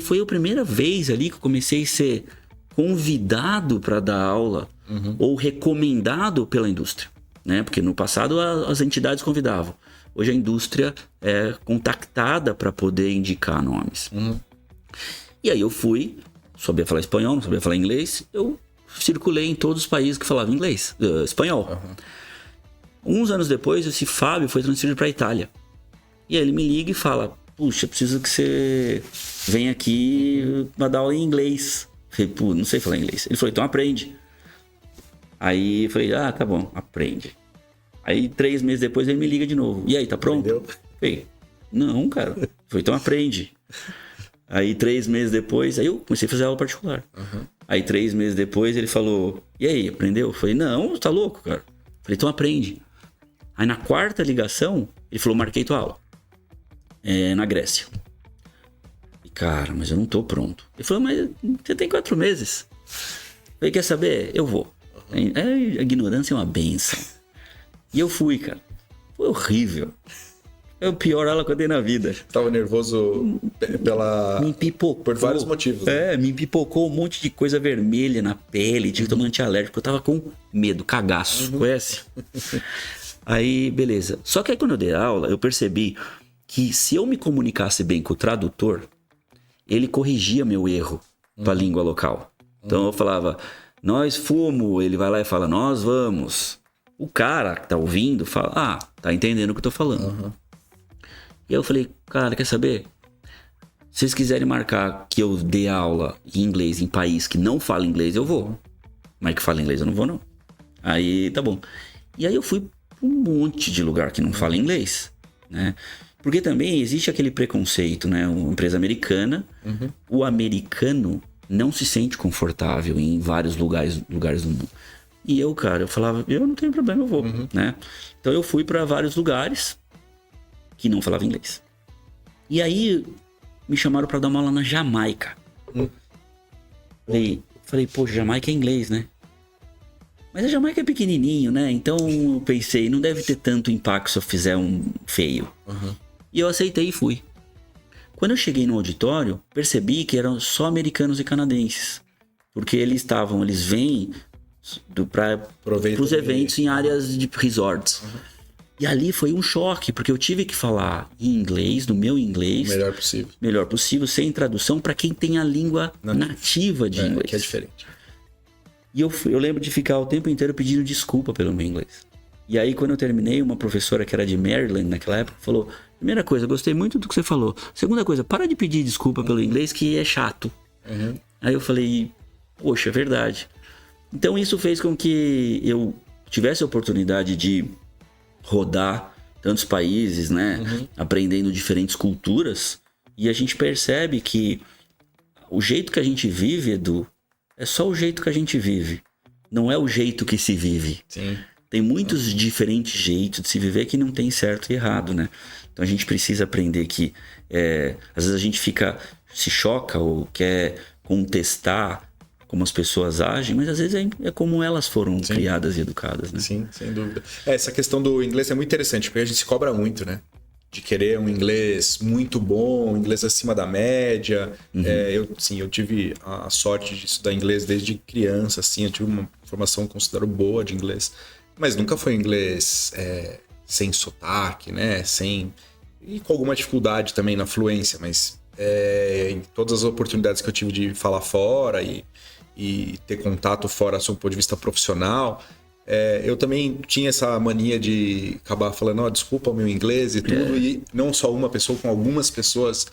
foi a primeira vez ali que eu comecei a ser convidado para dar aula ou recomendado pela indústria, né? Porque no passado as entidades convidavam. Hoje a indústria é contactada para poder indicar nomes. E aí eu fui, sabia falar espanhol, não sabia falar inglês, eu circulei em todos os países que falavam inglês, espanhol. Uns anos depois, esse Fábio foi transferido para a Itália. E aí ele me liga e fala: puxa, preciso que você venha aqui para dar aula em inglês. Eu falei: pô, não sei falar inglês. Ele falou: então aprende. Aí eu falei: ah, tá bom, aprende. Aí 3 meses depois ele me liga de novo: e aí, tá pronto? Eu falei: não, cara. Ele falou: então aprende. Aí 3 meses depois, aí eu comecei a fazer aula particular. Aí 3 meses depois ele falou: e aí, aprendeu? Eu falei: não, tá louco, cara. Eu falei: então aprende. Aí na 4ª ligação, ele falou: marquei tua aula. Na Grécia. E cara, mas eu não tô pronto. Ele falou: mas você tem 4 meses. Eu falei: quer saber? Eu vou. A ignorância é uma benção. E eu fui, cara. Foi horrível. É a pior aula que eu dei na vida. Tava nervoso Me empipocou. Por vários motivos. Né? Me empipocou um monte de coisa vermelha na pele. Tive que tomar antialérgico. Eu tava com medo, cagaço. Conhece? Aí, beleza. Só que aí quando eu dei aula, eu percebi que se eu me comunicasse bem com o tradutor, ele corrigia meu erro pra língua local. Então eu falava: nós fomos. Ele vai lá e fala: nós vamos. O cara que tá ouvindo fala: ah, tá entendendo o que eu tô falando. E aí eu falei: cara, quer saber? Se vocês quiserem marcar que eu dê aula em inglês em país que não fala inglês, eu vou. Mas que fala inglês eu não vou, não. Aí, tá bom. E aí eu fui pra um monte de lugar que não fala inglês, né? Porque também existe aquele preconceito, né? Uma empresa americana, o americano não se sente confortável em vários lugares do mundo. E eu, cara, eu falava: eu não tenho problema, eu vou, né? Então eu fui pra vários lugares que não falavam inglês. E aí me chamaram pra dar uma aula na Jamaica. Falei: pô, Jamaica é inglês, né? Mas a Jamaica é pequenininho, né? Então eu pensei: não deve ter tanto impacto se eu fizer um feio. E eu aceitei e fui. Quando eu cheguei no auditório, percebi que eram só americanos e canadenses. Porque eles vêm para os eventos em áreas de resorts. E ali foi um choque, porque eu tive que falar em inglês, no meu inglês. Melhor possível, sem tradução, para quem tem a língua nativa de inglês. Que é diferente. E eu lembro de ficar o tempo inteiro pedindo desculpa pelo meu inglês. E aí, quando eu terminei, uma professora que era de Maryland naquela época falou: primeira coisa, gostei muito do que você falou. Segunda coisa, para de pedir desculpa pelo inglês, que é chato. Aí eu falei: poxa, é verdade. Então isso fez com que eu tivesse a oportunidade de rodar tantos países, né? Aprendendo diferentes culturas. E a gente percebe que o jeito que a gente vive, Edu, é só o jeito que a gente vive. Não é o jeito que se vive. Sim. Tem muitos diferentes jeitos de se viver que não tem certo e errado, né? Então a gente precisa aprender que às vezes a gente se choca ou quer contestar como as pessoas agem, mas às vezes é como elas foram criadas e educadas, né? Sim, sem dúvida. Essa questão do inglês é muito interessante, porque a gente se cobra muito, né? De querer um inglês muito bom, um inglês acima da média. Eu tive a sorte de estudar inglês desde criança, assim, eu tive uma formação considero boa de inglês, mas nunca foi inglês sem sotaque, né? E com alguma dificuldade também na fluência, mas em todas as oportunidades que eu tive de falar fora e ter contato fora sob o ponto de vista profissional, eu também tinha essa mania de acabar falando: desculpa o meu inglês e tudo, e não só uma pessoa, com algumas pessoas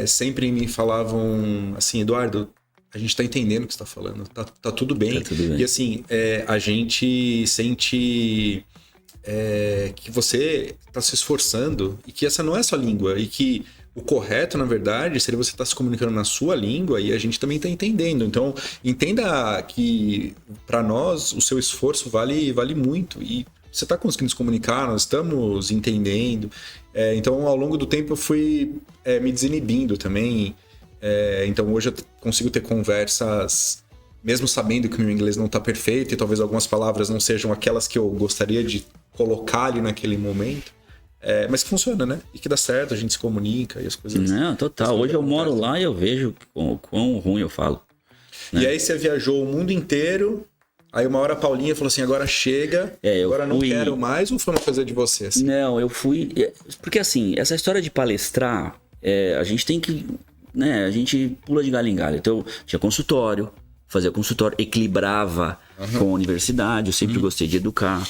sempre me falavam assim: Eduardo, a gente tá entendendo o que você tá falando, tá tudo bem. Tá tudo bem. E assim, a gente sente que você tá se esforçando e que essa não é só língua, e que o correto, na verdade, seria você estar se comunicando na sua língua e a gente também está entendendo. Então, entenda que para nós o seu esforço vale muito e você está conseguindo se comunicar, nós estamos entendendo. Então, ao longo do tempo eu fui me desinibindo também. Então, hoje eu consigo ter conversas, mesmo sabendo que o meu inglês não está perfeito e talvez algumas palavras não sejam aquelas que eu gostaria de colocar ali naquele momento. Mas que funciona, né? E que dá certo, a gente se comunica e as coisas... Não, total. Hoje eu moro lá e eu vejo o quão ruim eu falo. Né? E aí você viajou o mundo inteiro, aí uma hora a Paulinha falou assim, agora chega, agora não quero mais, ou foi uma coisa de você? Assim? Não, eu fui... Porque assim, essa história de palestrar, a gente tem que... Né, a gente pula de galho em galho. Então, tinha consultório, fazia consultório, equilibrava com a universidade, eu sempre gostei de educar.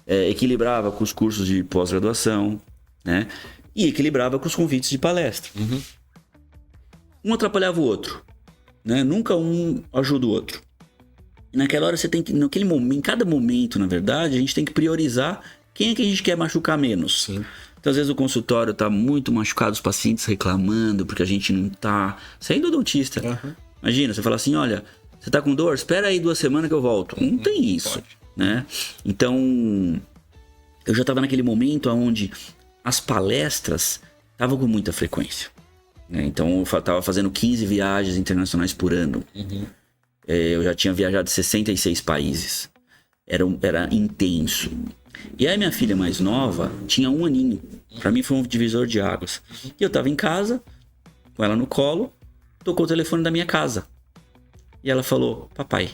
Equilibrava com os cursos de pós-graduação, né? E equilibrava com os convites de palestra. Um atrapalhava o outro, né? Nunca um ajuda o outro. E naquela hora você tem que, naquele momento, em cada momento, na verdade, a gente tem que priorizar quem é que a gente quer machucar menos. Sim. Então, às vezes o consultório tá muito machucado, os pacientes reclamando porque a gente não tá... Você é endodontista. Imagina, você fala assim, olha, você tá com dor? Espera aí 2 semanas que eu volto. Não tem isso. Né? Então, eu já estava naquele momento onde as palestras estavam com muita frequência. Né? Então, eu estava fazendo 15 viagens internacionais por ano. Eu já tinha viajado 66 países. Era intenso. E aí, minha filha mais nova tinha 1 aninho. Para mim, foi um divisor de águas. E eu estava em casa, com ela no colo, tocou o telefone da minha casa. E ela falou, papai.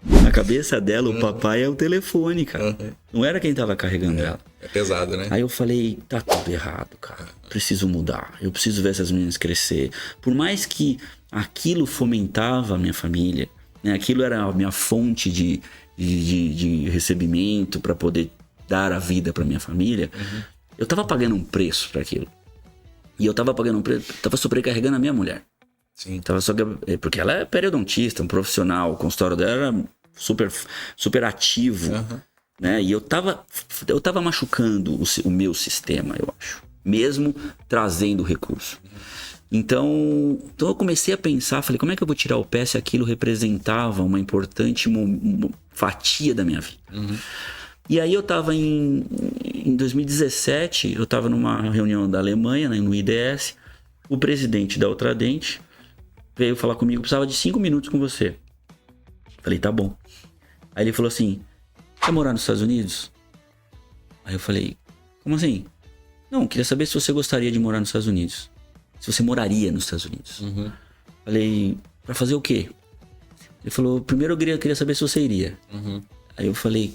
Na cabeça dela, o papai é o telefone, cara. Não era quem tava carregando ela. É pesado, né? Aí eu falei, tá tudo errado, cara. Preciso mudar. Eu preciso ver essas meninas crescer. Por mais que aquilo fomentava a minha família, né? Aquilo era a minha fonte de recebimento para poder dar a vida para minha família. Eu tava pagando um preço para aquilo. E eu tava pagando um preço, tava sobrecarregando a minha mulher. Sim. Porque ela é periodontista, um profissional, o consultório dela era super ativo, né? E eu tava machucando o meu sistema, eu acho, mesmo trazendo recurso. Então eu comecei a pensar, falei, como é que eu vou tirar o pé se aquilo representava uma importante fatia da minha vida? E aí eu tava em 2017, eu tava numa reunião da Alemanha, né, no IDS, o presidente da Ultradente veio falar comigo, precisava de 5 minutos com você. Falei, tá bom. Aí ele falou assim, quer morar nos Estados Unidos? Aí eu falei, como assim? Não, queria saber se você gostaria de morar nos Estados Unidos. Se você moraria nos Estados Unidos. Falei, pra fazer o quê? Ele falou, primeiro eu queria saber se você iria. Aí eu falei,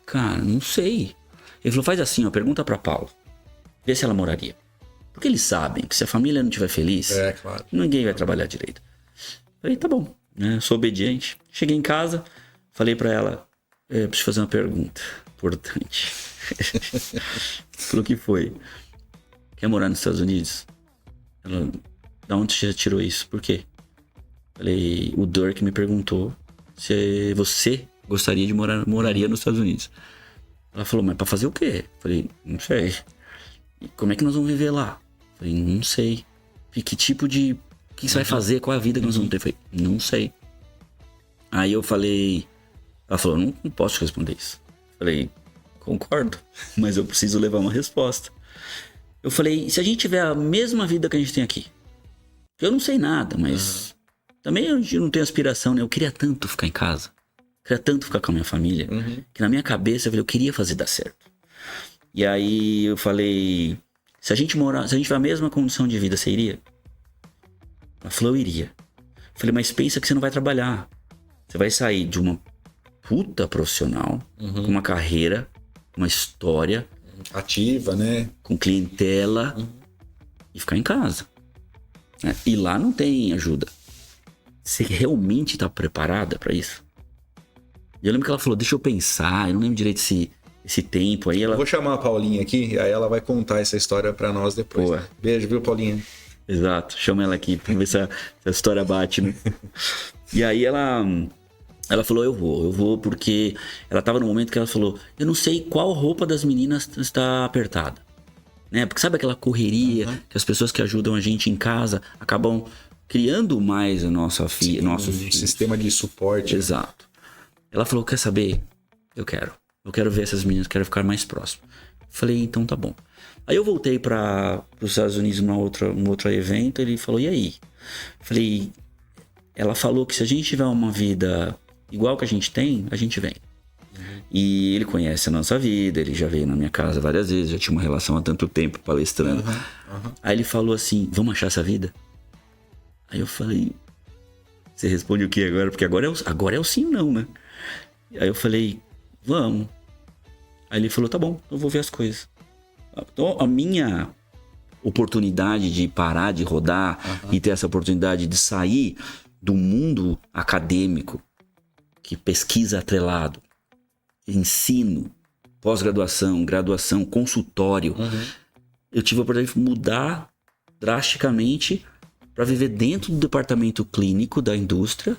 cara, não sei. Ele falou, faz assim, ó, pergunta pra Paula. Vê se ela moraria. Porque eles sabem que se a família não estiver feliz, claro, ninguém vai trabalhar direito. Falei, tá bom, né? Sou obediente. Cheguei em casa, falei pra ela, preciso fazer uma pergunta importante. Falou, o que foi? Quer morar nos Estados Unidos? Ela, da onde você tirou isso? Por quê? Falei, o Dirk me perguntou se você gostaria de moraria nos Estados Unidos. Ela falou, mas pra fazer o quê? Falei, não sei. E como é que nós vamos viver lá? Falei, não sei. E que tipo de... O que você vai fazer? Qual é a vida que nós vamos ter? Falei, não sei. Aí eu falei... Ela falou, não posso te responder isso. Falei, concordo, mas eu preciso levar uma resposta. Eu falei, se a gente tiver a mesma vida que a gente tem aqui? Eu não sei nada, mas... Também eu não tenho aspiração, né? Eu queria tanto ficar em casa. Queria tanto ficar com a minha família. Que na minha cabeça eu falei, eu queria fazer dar certo. E aí eu falei, se a gente tiver a mesma condição de vida, você iria? Ela falou, eu iria. Eu falei, mas pensa que você não vai trabalhar. Você vai sair de uma puta profissional, com uma carreira, uma história. Ativa, né? Com clientela. E ficar em casa. E lá não tem ajuda. Você realmente tá preparada pra isso? E eu lembro que ela falou, deixa eu pensar, eu não lembro direito esse tempo aí. Ela... Vou chamar a Paulinha aqui, aí ela vai contar essa história pra nós depois. Pô. Beijo, viu, Paulinha? Exato, chama ela aqui pra ver se a história bate, né? E aí ela falou, eu vou, porque ela tava no momento que ela falou, eu não sei qual roupa das meninas está apertada. Né? Porque sabe aquela correria que as pessoas que ajudam a gente em casa acabam criando mais a nosso sistema de suporte. Exato. Ela falou, quer saber? Eu quero ver essas meninas, quero ficar mais próximo. Falei, então tá bom. Aí eu voltei para os Estados Unidos num outro evento, ele falou, e aí? Falei, ela falou que se a gente tiver uma vida igual que a gente tem, a gente vem. E ele conhece a nossa vida, ele já veio na minha casa várias vezes, já tinha uma relação há tanto tempo palestrando. Aí ele falou assim, vamos achar essa vida? Aí eu falei, você responde o que agora? Porque agora é o sim ou não, né? Aí eu falei, vamos. Aí ele falou, tá bom, eu vou ver as coisas. Então a minha oportunidade de parar de rodar e ter essa oportunidade de sair do mundo acadêmico, que pesquisa atrelado, ensino, pós-graduação, graduação, consultório. Eu tive a oportunidade de mudar drasticamente para viver dentro do departamento clínico da indústria,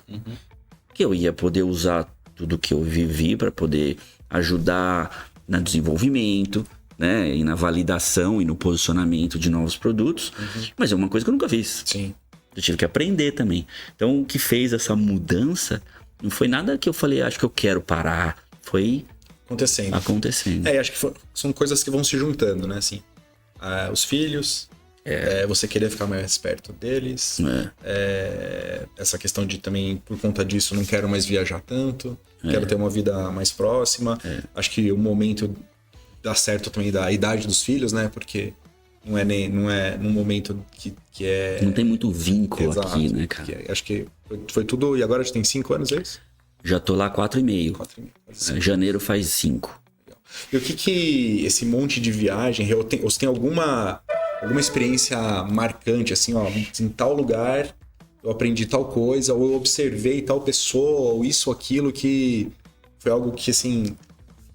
que eu ia poder usar tudo que eu vivi para poder ajudar no desenvolvimento, né, e na validação e no posicionamento de novos produtos. Mas é uma coisa que eu nunca fiz. Sim. Eu tive que aprender também. Então, o que fez essa mudança não foi nada que eu falei, acho que eu quero parar. Foi acontecendo. Acho que são coisas que vão se juntando, né? Assim, os filhos, você querer ficar mais perto deles, essa questão de também, por conta disso, não quero mais viajar tanto, quero ter uma vida mais próxima. Acho que o momento dá certo também da idade dos filhos, né? Porque não é num momento que é... Não tem muito vínculo aqui, né, cara? Acho que foi tudo... E agora já tem 5 anos, é isso? Já tô lá 4,5. Janeiro faz 5. E o que esse monte de viagem... Você tem alguma experiência marcante, assim, ó, em tal lugar eu aprendi tal coisa, ou eu observei tal pessoa, ou isso ou aquilo que foi algo que, assim,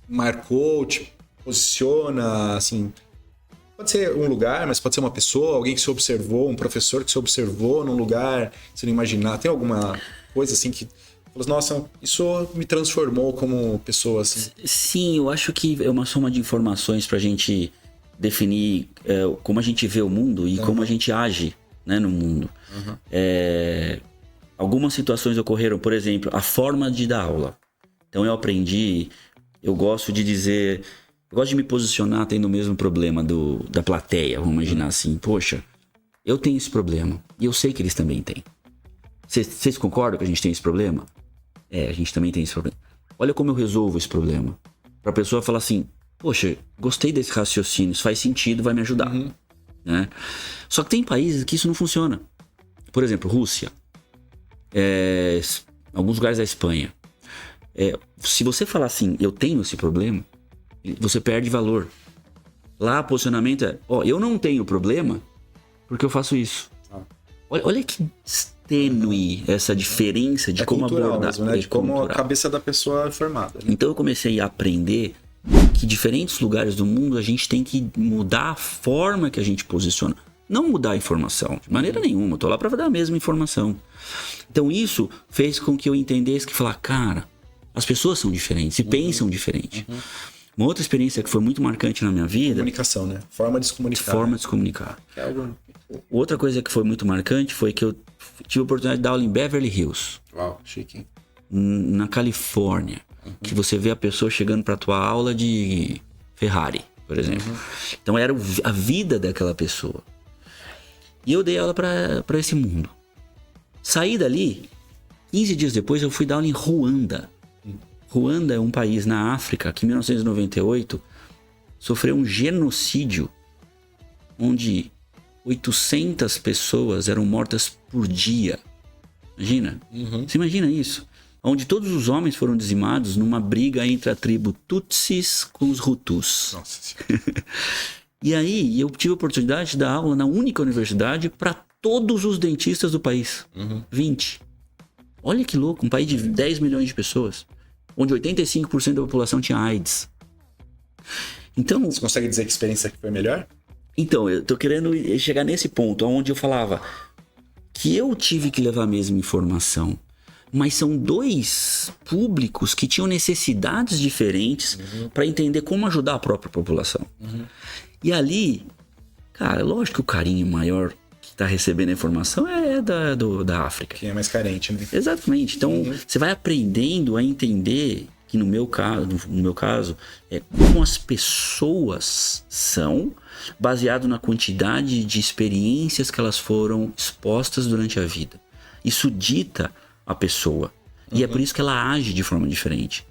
marcou, te posiciona, assim... Pode ser um lugar, mas pode ser uma pessoa, alguém que se observou, um professor que se observou num lugar que você não imaginar. Tem alguma coisa assim que... Nossa, isso me transformou como pessoa, assim. Sim, eu acho que é uma soma de informações pra gente definir como a gente vê o mundo e como a gente age, né, no mundo. Algumas situações ocorreram, por exemplo, a forma de dar aula. Então eu aprendi, eu gosto de dizer... Eu gosto de me posicionar tendo o mesmo problema da plateia, vamos imaginar assim. Poxa, eu tenho esse problema e eu sei que eles também têm. Vocês concordam que a gente tem esse problema? A gente também tem esse problema. Olha como eu resolvo esse problema. Pra pessoa falar assim, poxa, gostei desse raciocínio, isso faz sentido, vai me ajudar. Né? Só que tem países que isso não funciona. Por exemplo, Rússia. Alguns lugares da Espanha. Se você falar assim, eu tenho esse problema, você perde valor. Lá, posicionamento eu não tenho problema porque eu faço isso. Olha que tênue essa diferença de como abordar. Mesmo, né? De como a cabeça da pessoa é formada. Né? Então eu comecei a aprender que diferentes lugares do mundo a gente tem que mudar a forma que a gente posiciona. Não mudar a informação, de maneira nenhuma. Eu tô lá para dar a mesma informação. Então isso fez com que eu entendesse que falar, cara, as pessoas são diferentes e pensam diferente. Uma outra experiência que foi muito marcante na minha vida... Comunicação, né? Forma de se comunicar. Forma de se comunicar. É algo... Outra coisa que foi muito marcante foi que eu tive a oportunidade de dar aula em Beverly Hills. Uau, chique, hein? Na Califórnia. Que você vê a pessoa chegando para tua aula de Ferrari, por exemplo. Então era a vida daquela pessoa. E eu dei aula para esse mundo. Saí dali, 15 dias depois eu fui dar aula em Ruanda. Ruanda é um país na África que em 1998 sofreu um genocídio onde 800 pessoas eram mortas por dia. Imagina? Você imagina isso? Onde todos os homens foram dizimados numa briga entre a tribo Tutsis com os Hutus. Nossa. E aí eu tive a oportunidade de dar aula na única universidade para todos os dentistas do país. 20. Olha que louco, um país de 10 milhões de pessoas. Onde 85% da população tinha AIDS. Então... Você consegue dizer que a experiência aqui foi melhor? Então, eu tô querendo chegar nesse ponto, onde eu falava que eu tive que levar a mesma informação, mas são dois públicos que tinham necessidades diferentes para entender como ajudar a própria população. E ali, cara, lógico que o carinho maior que tá recebendo a informação é da África. Quem é mais carente, né? Exatamente. Então, você vai aprendendo a entender que no meu caso, é como as pessoas são, baseado na quantidade de experiências que elas foram expostas durante a vida. Isso dita a pessoa. E é por isso que ela age de forma diferente.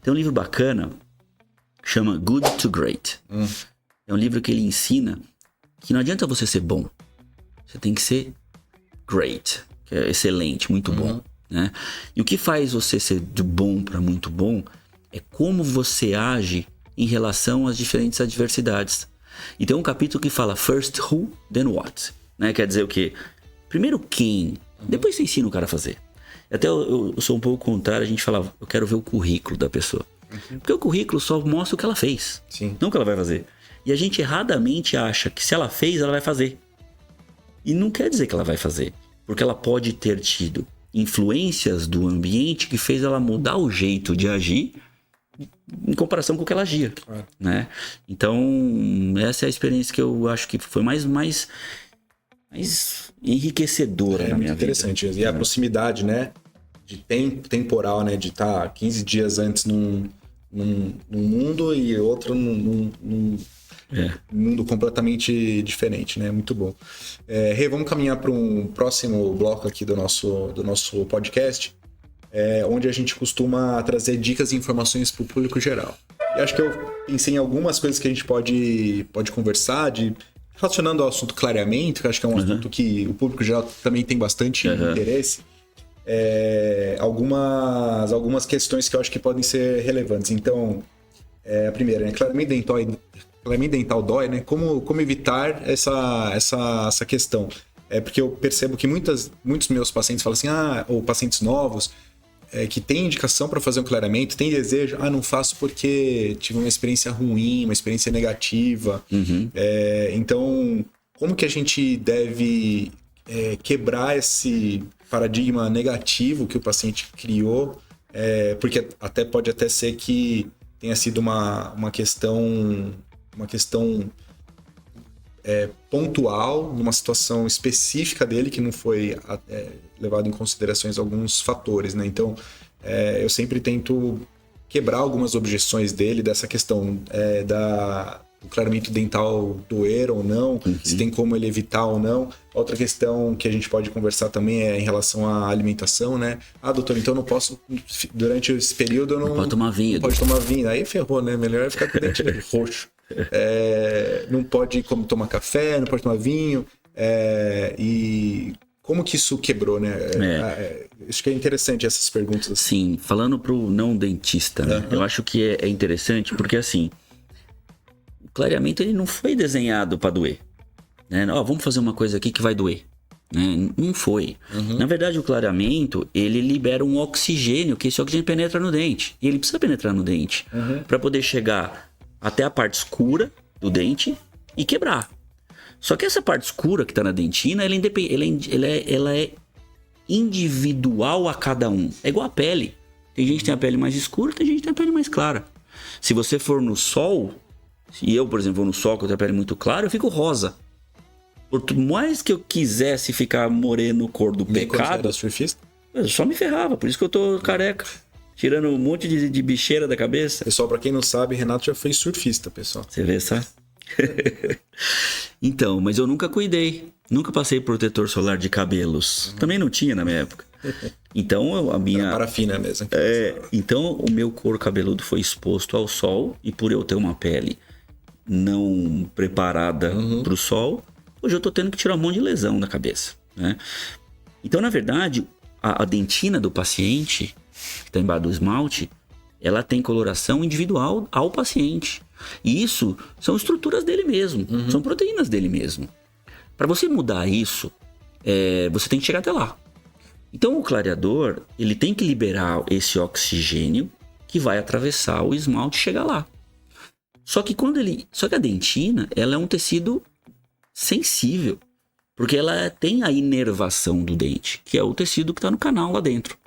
Tem um livro bacana, chama Good to Great. É um livro que ele ensina que não adianta você ser bom. Você tem que ser great, que é excelente, muito bom. Né? E o que faz você ser de bom para muito bom é como você age em relação às diferentes adversidades. E tem um capítulo que fala First who, then what. Né? Quer dizer o quê? Primeiro quem, depois você ensina o cara a fazer. Até eu sou um pouco contrário, a gente falava, eu quero ver o currículo da pessoa. Porque o currículo só mostra o que ela fez, não o que ela vai fazer. E a gente erradamente acha que se ela fez, ela vai fazer. E não quer dizer que ela vai fazer. Porque ela pode ter tido influências do ambiente que fez ela mudar o jeito de agir em comparação com o que ela agia. Né? Então, essa é a experiência que eu acho que foi mais enriquecedora na minha vida. Interessante. E a proximidade, né? De temporal, né? De estar 15 dias antes num mundo e outro num mundo completamente diferente, né? Muito bom. Rê, vamos caminhar para um próximo bloco aqui do nosso podcast, onde a gente costuma trazer dicas e informações para o público geral. E acho que eu pensei em algumas coisas que a gente pode conversar, relacionando ao assunto clareamento, que acho que é um assunto que o público geral também tem bastante interesse. Algumas questões que eu acho que podem ser relevantes. Então, a primeira, né? Clareamento dental dói, né? Como evitar essa questão? Porque eu percebo que muitos meus pacientes falam assim, ou pacientes novos, que têm indicação para fazer um clareamento, têm desejo, não faço porque tive uma experiência ruim, uma experiência negativa. Então, como que a gente deve quebrar esse paradigma negativo que o paciente criou? Porque pode até ser que tenha sido uma questão pontual, numa situação específica dele que não foi levado em considerações alguns fatores, né? Então, eu sempre tento quebrar algumas objeções dele dessa questão do clareamento dental doer ou não, se tem como ele evitar ou não. Outra questão que a gente pode conversar também é em relação à alimentação, né? Doutor, então eu não posso, durante esse período, eu não pode tomar vinho. Não pode tomar vinho. Aí ferrou, né? Melhor ficar com o dente roxo. Não pode tomar café, não pode tomar vinho. E como que isso quebrou, né? Acho que é interessante essas perguntas. Sim, falando pro não dentista, né? Eu acho que é interessante porque, assim, o clareamento ele não foi desenhado para doer. Né? Vamos fazer uma coisa aqui que vai doer. Né? Não foi. Na verdade, o clareamento, ele libera um oxigênio, que esse oxigênio penetra no dente. E ele precisa penetrar no dente para poder chegar até a parte escura do dente e quebrar. Só que essa parte escura que está na dentina, ela é individual a cada um. É igual a pele. Tem gente que tem a pele mais escura, tem gente que tem a pele mais clara. Se você for no sol, se eu, por exemplo, vou no sol que eu tenho a pele muito clara, eu fico rosa. Por mais que eu quisesse ficar moreno cor do pecado, era surfista? Eu só me ferrava, por isso que eu tô careca. Tirando um monte de bicheira da cabeça. Pessoal, pra quem não sabe, Renato já foi surfista, pessoal. Você vê, sabe? Então, mas eu nunca cuidei. Nunca passei protetor solar de cabelos. Também não tinha na minha época. Então, a minha... Era parafina mesmo. Então, o meu couro cabeludo foi exposto ao sol. E por eu ter uma pele não preparada pro sol, hoje eu tô tendo que tirar um monte de lesão da cabeça. Né? Então, na verdade, a dentina do paciente, que está embaixo do esmalte, ela tem coloração individual ao paciente. E isso são estruturas dele mesmo, são proteínas dele mesmo. Para você mudar isso, você tem que chegar até lá. Então o clareador, ele tem que liberar esse oxigênio que vai atravessar o esmalte e chegar lá. Só que a dentina, ela é um tecido sensível, porque ela tem a inervação do dente, que é o tecido que está no canal lá dentro.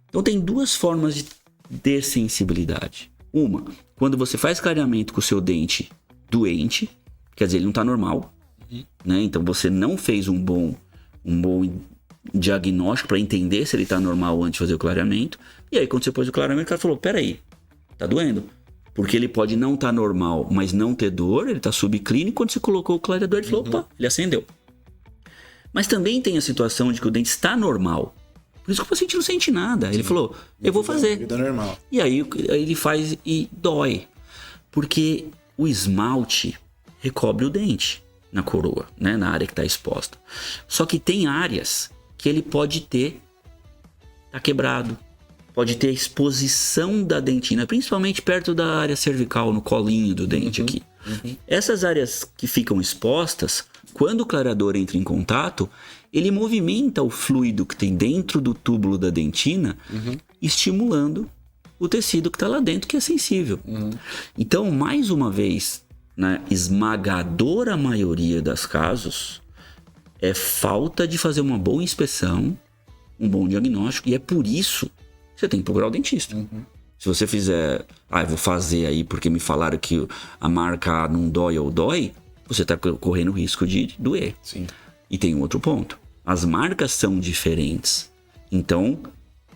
Então tem duas formas de dessensibilidade. Uma, quando você faz clareamento com o seu dente doente, quer dizer, ele não está normal, né? Então você não fez um bom diagnóstico para entender se ele está normal antes de fazer o clareamento. E aí quando você pôs o clareamento, o cara falou, peraí, tá doendo? Porque ele pode não estar normal, mas não ter dor, ele está subclínico. Quando você colocou o clareador, ele falou, opa, ele acendeu. Mas também tem a situação de que o dente está normal, Por isso que o paciente não sente nada. Ele falou, eu vou fazer. Vida normal. E aí ele faz e dói. Porque o esmalte recobre o dente na coroa, né? Na área que está exposta. Só que tem áreas que ele pode ter, tá quebrado. Pode ter exposição da dentina, principalmente perto da área cervical, no colinho do dente aqui. Essas áreas que ficam expostas, quando o clareador entra em contato, ele movimenta o fluido que tem dentro do túbulo da dentina, estimulando o tecido que está lá dentro, que é sensível. Então, mais uma vez, na esmagadora maioria dos casos, é falta de fazer uma boa inspeção, um bom diagnóstico, e é por isso que você tem que procurar o dentista. Se você fizer, eu vou fazer aí porque me falaram que a marca A não dói ou dói, você está correndo o risco de doer. Sim. E tem um outro ponto. As marcas são diferentes. Então,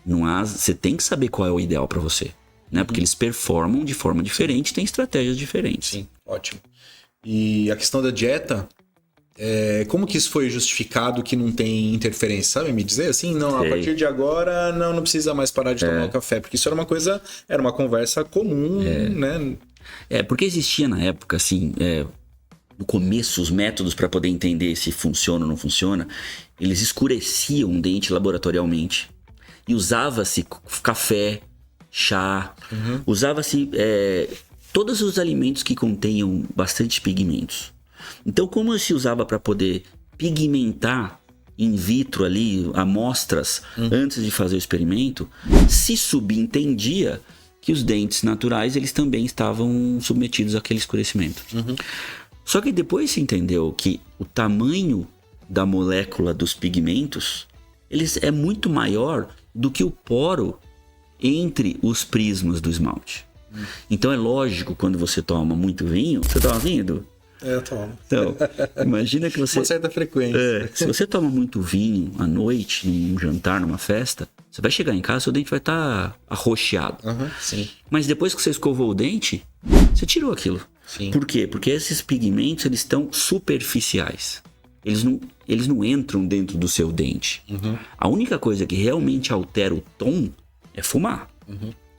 você tem que saber qual é o ideal para você. Né? Porque eles performam de forma diferente, têm estratégias diferentes. Sim, ótimo. E a questão da dieta, como que isso foi justificado que não tem interferência? Sabe me dizer assim? Não, a partir de agora não precisa mais parar de tomar o café. Porque isso era uma conversa comum, né? Porque existia na época, assim, no começo, os métodos para poder entender se funciona ou não funciona, eles escureciam o dente laboratorialmente. E usava-se café, chá, usava-se todos os alimentos que contenham bastante pigmentos. Então, como se usava para poder pigmentar in vitro ali, amostras, antes de fazer o experimento, se subentendia que os dentes naturais, eles também estavam submetidos àquele escurecimento. Só que depois se entendeu que o tamanho da molécula dos pigmentos, eles é muito maior do que o poro entre os prismas do esmalte. Então é lógico, quando você toma muito vinho... Você toma vinho, Edu? Eu tomo. Então, imagina que você... Uma certa frequência. Se você toma muito vinho à noite, num jantar, numa festa, você vai chegar em casa, seu dente vai estar arroxeado. Sim. Mas depois que você escovou o dente, você tirou aquilo. Sim. Por quê? Porque esses pigmentos, eles estão superficiais. Eles não entram dentro do seu dente. A única coisa que realmente altera o tom é fumar.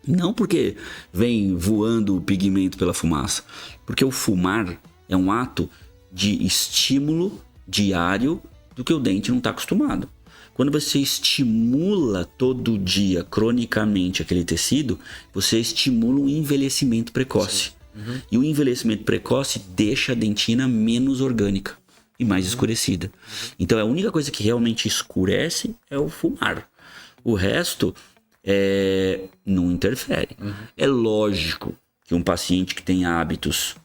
Não porque vem voando o pigmento pela fumaça. Porque o fumar é um ato de estímulo diário do que o dente não está acostumado. Quando você estimula todo dia, cronicamente, aquele tecido, você estimula um envelhecimento precoce. E o envelhecimento precoce deixa a dentina menos orgânica e mais escurecida. Então, a única coisa que realmente escurece é o fumar. O resto não interfere. É lógico que um paciente que tem hábitos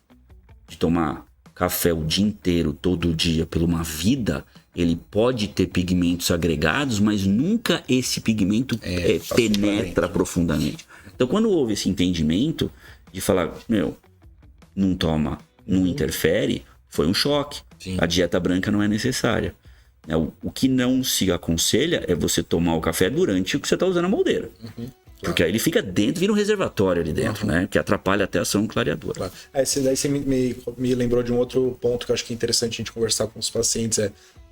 de tomar café o dia inteiro, todo dia, por uma vida, ele pode ter pigmentos agregados, mas nunca esse pigmento penetra profundamente. Então, quando houve esse entendimento de falar, não toma, não interfere, foi um choque. Sim. A dieta branca não é necessária. O que não se aconselha é você tomar o café durante o que você está usando a moldeira. Porque aí ele fica dentro, vira um reservatório ali dentro, né? Que atrapalha até a ação clareadora. Claro. Daí você me lembrou de um outro ponto que eu acho que é interessante a gente conversar com os pacientes,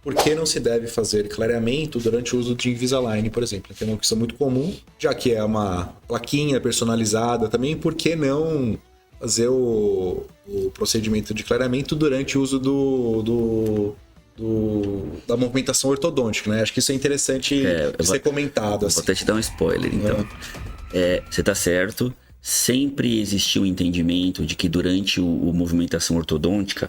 por que não se deve fazer clareamento durante o uso de Invisalign, por exemplo? Que é uma questão muito comum, já que é uma plaquinha personalizada também, por que não fazer o procedimento de clareamento durante o uso da movimentação ortodôntica, né? Acho que isso é interessante de ser comentado. Vou até te dar um spoiler, então. Você tá certo. Sempre existiu o entendimento de que durante a movimentação ortodôntica,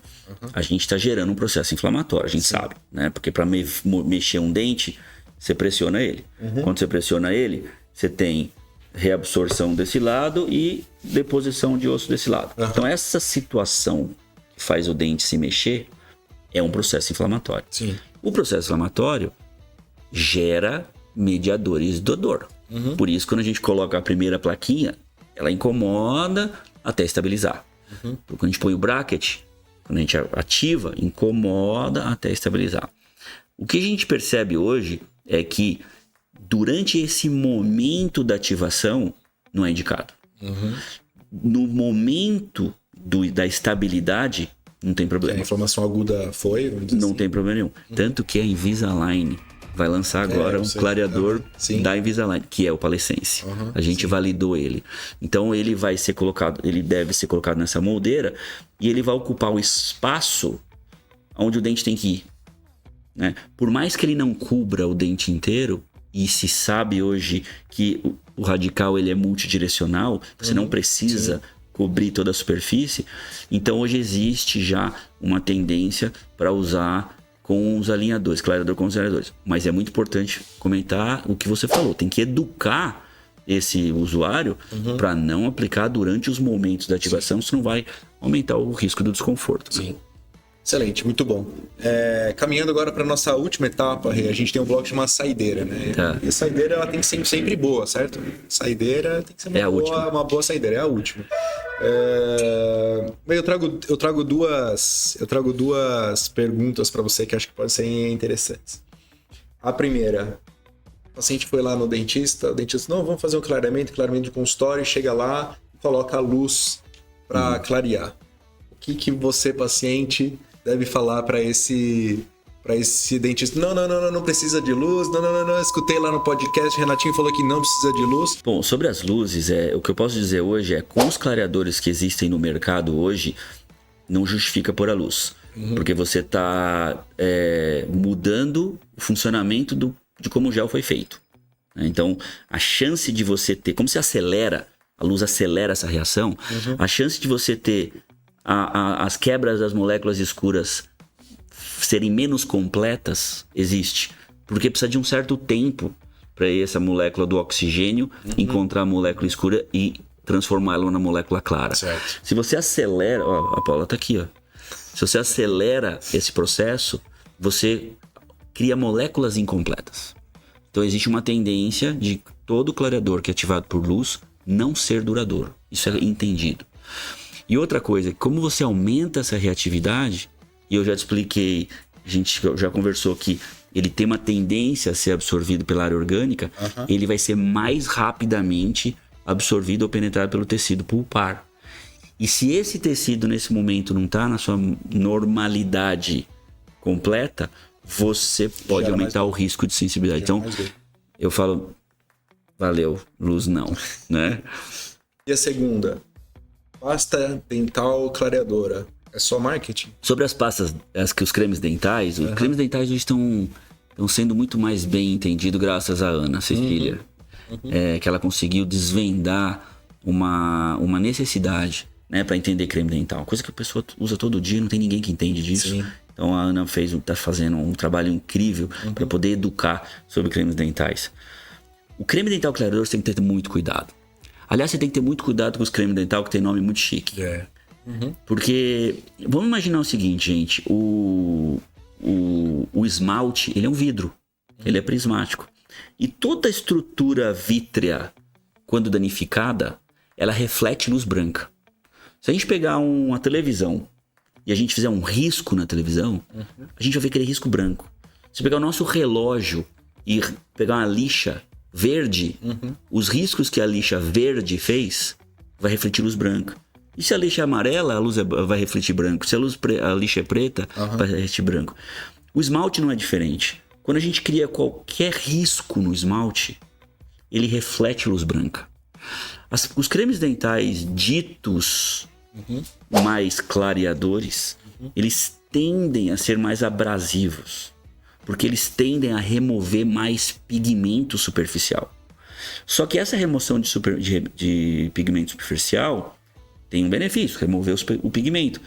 a gente está gerando um processo inflamatório, a gente sabe, né? Porque para mexer um dente, você pressiona ele. Quando você pressiona ele, você tem reabsorção desse lado e deposição de osso desse lado. Então, essa situação que faz o dente se mexer é um processo inflamatório. Sim. O processo inflamatório gera mediadores do dor. Por isso, quando a gente coloca a primeira plaquinha, ela incomoda até estabilizar. Quando a gente põe o bracket, quando a gente ativa, incomoda até estabilizar. O que a gente percebe hoje é que durante esse momento da ativação, não é indicado. No momento da estabilidade, não tem problema. A inflamação aguda foi? Não tem problema nenhum. Tanto que a Invisalign vai lançar agora um clareador da Invisalign, que é o Palesense. A gente validou ele. Então ele deve ser colocado nessa moldeira e ele vai ocupar o espaço onde o dente tem que ir, né? Por mais que ele não cubra o dente inteiro, e se sabe hoje que o radical ele é multidirecional, você não precisa cobrir toda a superfície, então hoje existe já uma tendência para usar com os alinhadores, clareador com os alinhadores. Mas é muito importante comentar o que você falou, tem que educar esse usuário para não aplicar durante os momentos da ativação, senão vai aumentar o risco do desconforto. Sim. Excelente, muito bom. Caminhando agora para nossa última etapa, a gente tem um bloco chamado saideira, né? Tá. E a saideira ela tem que ser sempre boa, certo? Saideira tem que ser uma boa saideira, é a última. Eu trago duas perguntas para você que acho que podem ser interessantes. A primeira, o paciente foi lá no dentista, o dentista, não, vamos fazer um clareamento de consultório, chega lá e coloca a luz para clarear. O que você, paciente, deve falar para esse dentista? Não precisa de luz, não, escutei lá no podcast, o Renatinho falou que não precisa de luz. Bom, sobre as luzes, o que eu posso dizer hoje é, com os clareadores que existem no mercado hoje, não justifica pôr a luz. Porque você está mudando o funcionamento de como o gel foi feito. Então, a chance de você ter, como se acelera, a luz acelera essa reação, a chance de você ter as quebras das moléculas escuras serem menos completas existe, porque precisa de um certo tempo para essa molécula do oxigênio encontrar a molécula escura e transformá-la na molécula clara. Certo. Se você acelera, a Paula tá aqui, se você acelera esse processo, você cria moléculas incompletas. Então existe uma tendência de todo clareador que é ativado por luz não ser duradouro. Isso é entendido. E outra coisa, como você aumenta essa reatividade, e eu já te expliquei, a gente já conversou que ele tem uma tendência a ser absorvido pela área orgânica, ele vai ser mais rapidamente absorvido ou penetrado pelo tecido pulpar. E se esse tecido nesse momento não está na sua normalidade completa, você pode aumentar o risco de sensibilidade. Então, eu falo, valeu, luz não, né? E a segunda? Pasta dental clareadora. É só marketing? Sobre as pastas, os cremes dentais, os cremes dentais hoje estão sendo muito mais bem entendidos graças à Ana Cecília. Que ela conseguiu desvendar uma necessidade, né, para entender creme dental. Coisa que a pessoa usa todo dia, não tem ninguém que entende disso. Sim. Então a Ana está fazendo um trabalho incrível para poder educar sobre cremes dentais. O creme dental clareador você tem que ter muito cuidado. Aliás, você tem que ter muito cuidado com os cremes dental que tem nome muito chique. Porque, vamos imaginar o seguinte, gente. O esmalte, ele é um vidro. Ele é prismático. E toda a estrutura vítrea, quando danificada, ela reflete luz branca. Se a gente pegar uma televisão e a gente fizer um risco na televisão, a gente vai ver aquele risco branco. Se pegar o nosso relógio e pegar uma lixa verde, os riscos que a lixa verde fez vai refletir luz branca. E se a lixa é amarela, a luz vai refletir branco. Se a lixa é preta, vai refletir branco. O esmalte não é diferente. Quando a gente cria qualquer risco no esmalte, ele reflete luz branca. Os cremes dentais ditos mais clareadores, eles tendem a ser mais abrasivos, porque eles tendem a remover mais pigmento superficial. Só que essa remoção de pigmento superficial tem um benefício, remover o pigmento.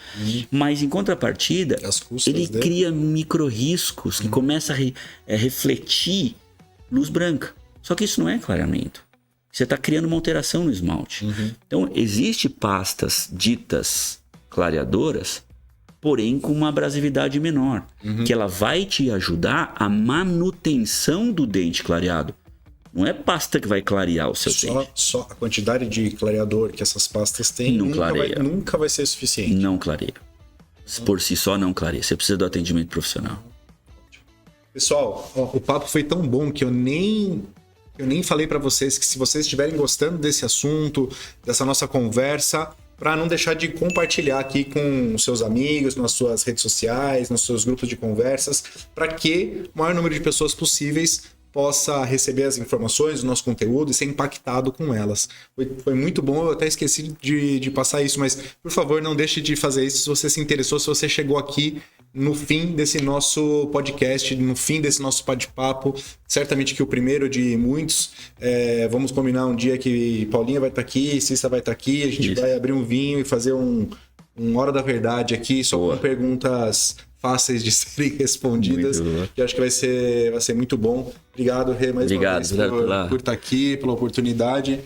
Mas em contrapartida, ele cria micro-riscos que começam a refletir luz branca. Só que isso não é clareamento. Você está criando uma alteração no esmalte. Então, existem pastas ditas clareadoras, porém com uma abrasividade menor, que ela vai te ajudar a manutenção do dente clareado. Não é pasta que vai clarear o seu dente. Só a quantidade de clareador que essas pastas têm nunca vai ser suficiente. Não clareia. Por si só não clareia. Você precisa do atendimento profissional. Pessoal, o papo foi tão bom que eu nem falei para vocês que se vocês estiverem gostando desse assunto, dessa nossa conversa, para não deixar de compartilhar aqui com os seus amigos, nas suas redes sociais, nos seus grupos de conversas, para que o maior número de pessoas possíveis possa receber as informações do nosso conteúdo e ser impactado com elas. Foi muito bom, eu até esqueci de passar isso, mas por favor, não deixe de fazer isso se você se interessou, se você chegou aqui no fim desse nosso podcast, no fim desse nosso bate-papo, certamente que o primeiro de muitos. Vamos combinar um dia que Paulinha vai estar aqui, Cissa vai estar aqui, a gente vai abrir um vinho e fazer um Hora da Verdade aqui, só com perguntas fáceis de serem respondidas, que eu acho que vai ser muito bom. Obrigado, Rê, mais uma vez por estar aqui, pela oportunidade.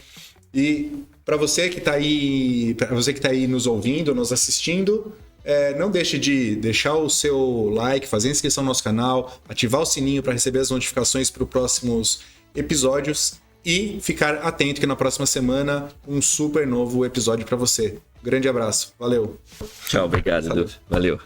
E para você que está aí nos ouvindo, nos assistindo, não deixe de deixar o seu like, fazer inscrição no nosso canal, ativar o sininho para receber as notificações para os próximos episódios e ficar atento que na próxima semana um super novo episódio para você. Grande abraço. Valeu. Tchau, obrigado, Edu. Valeu.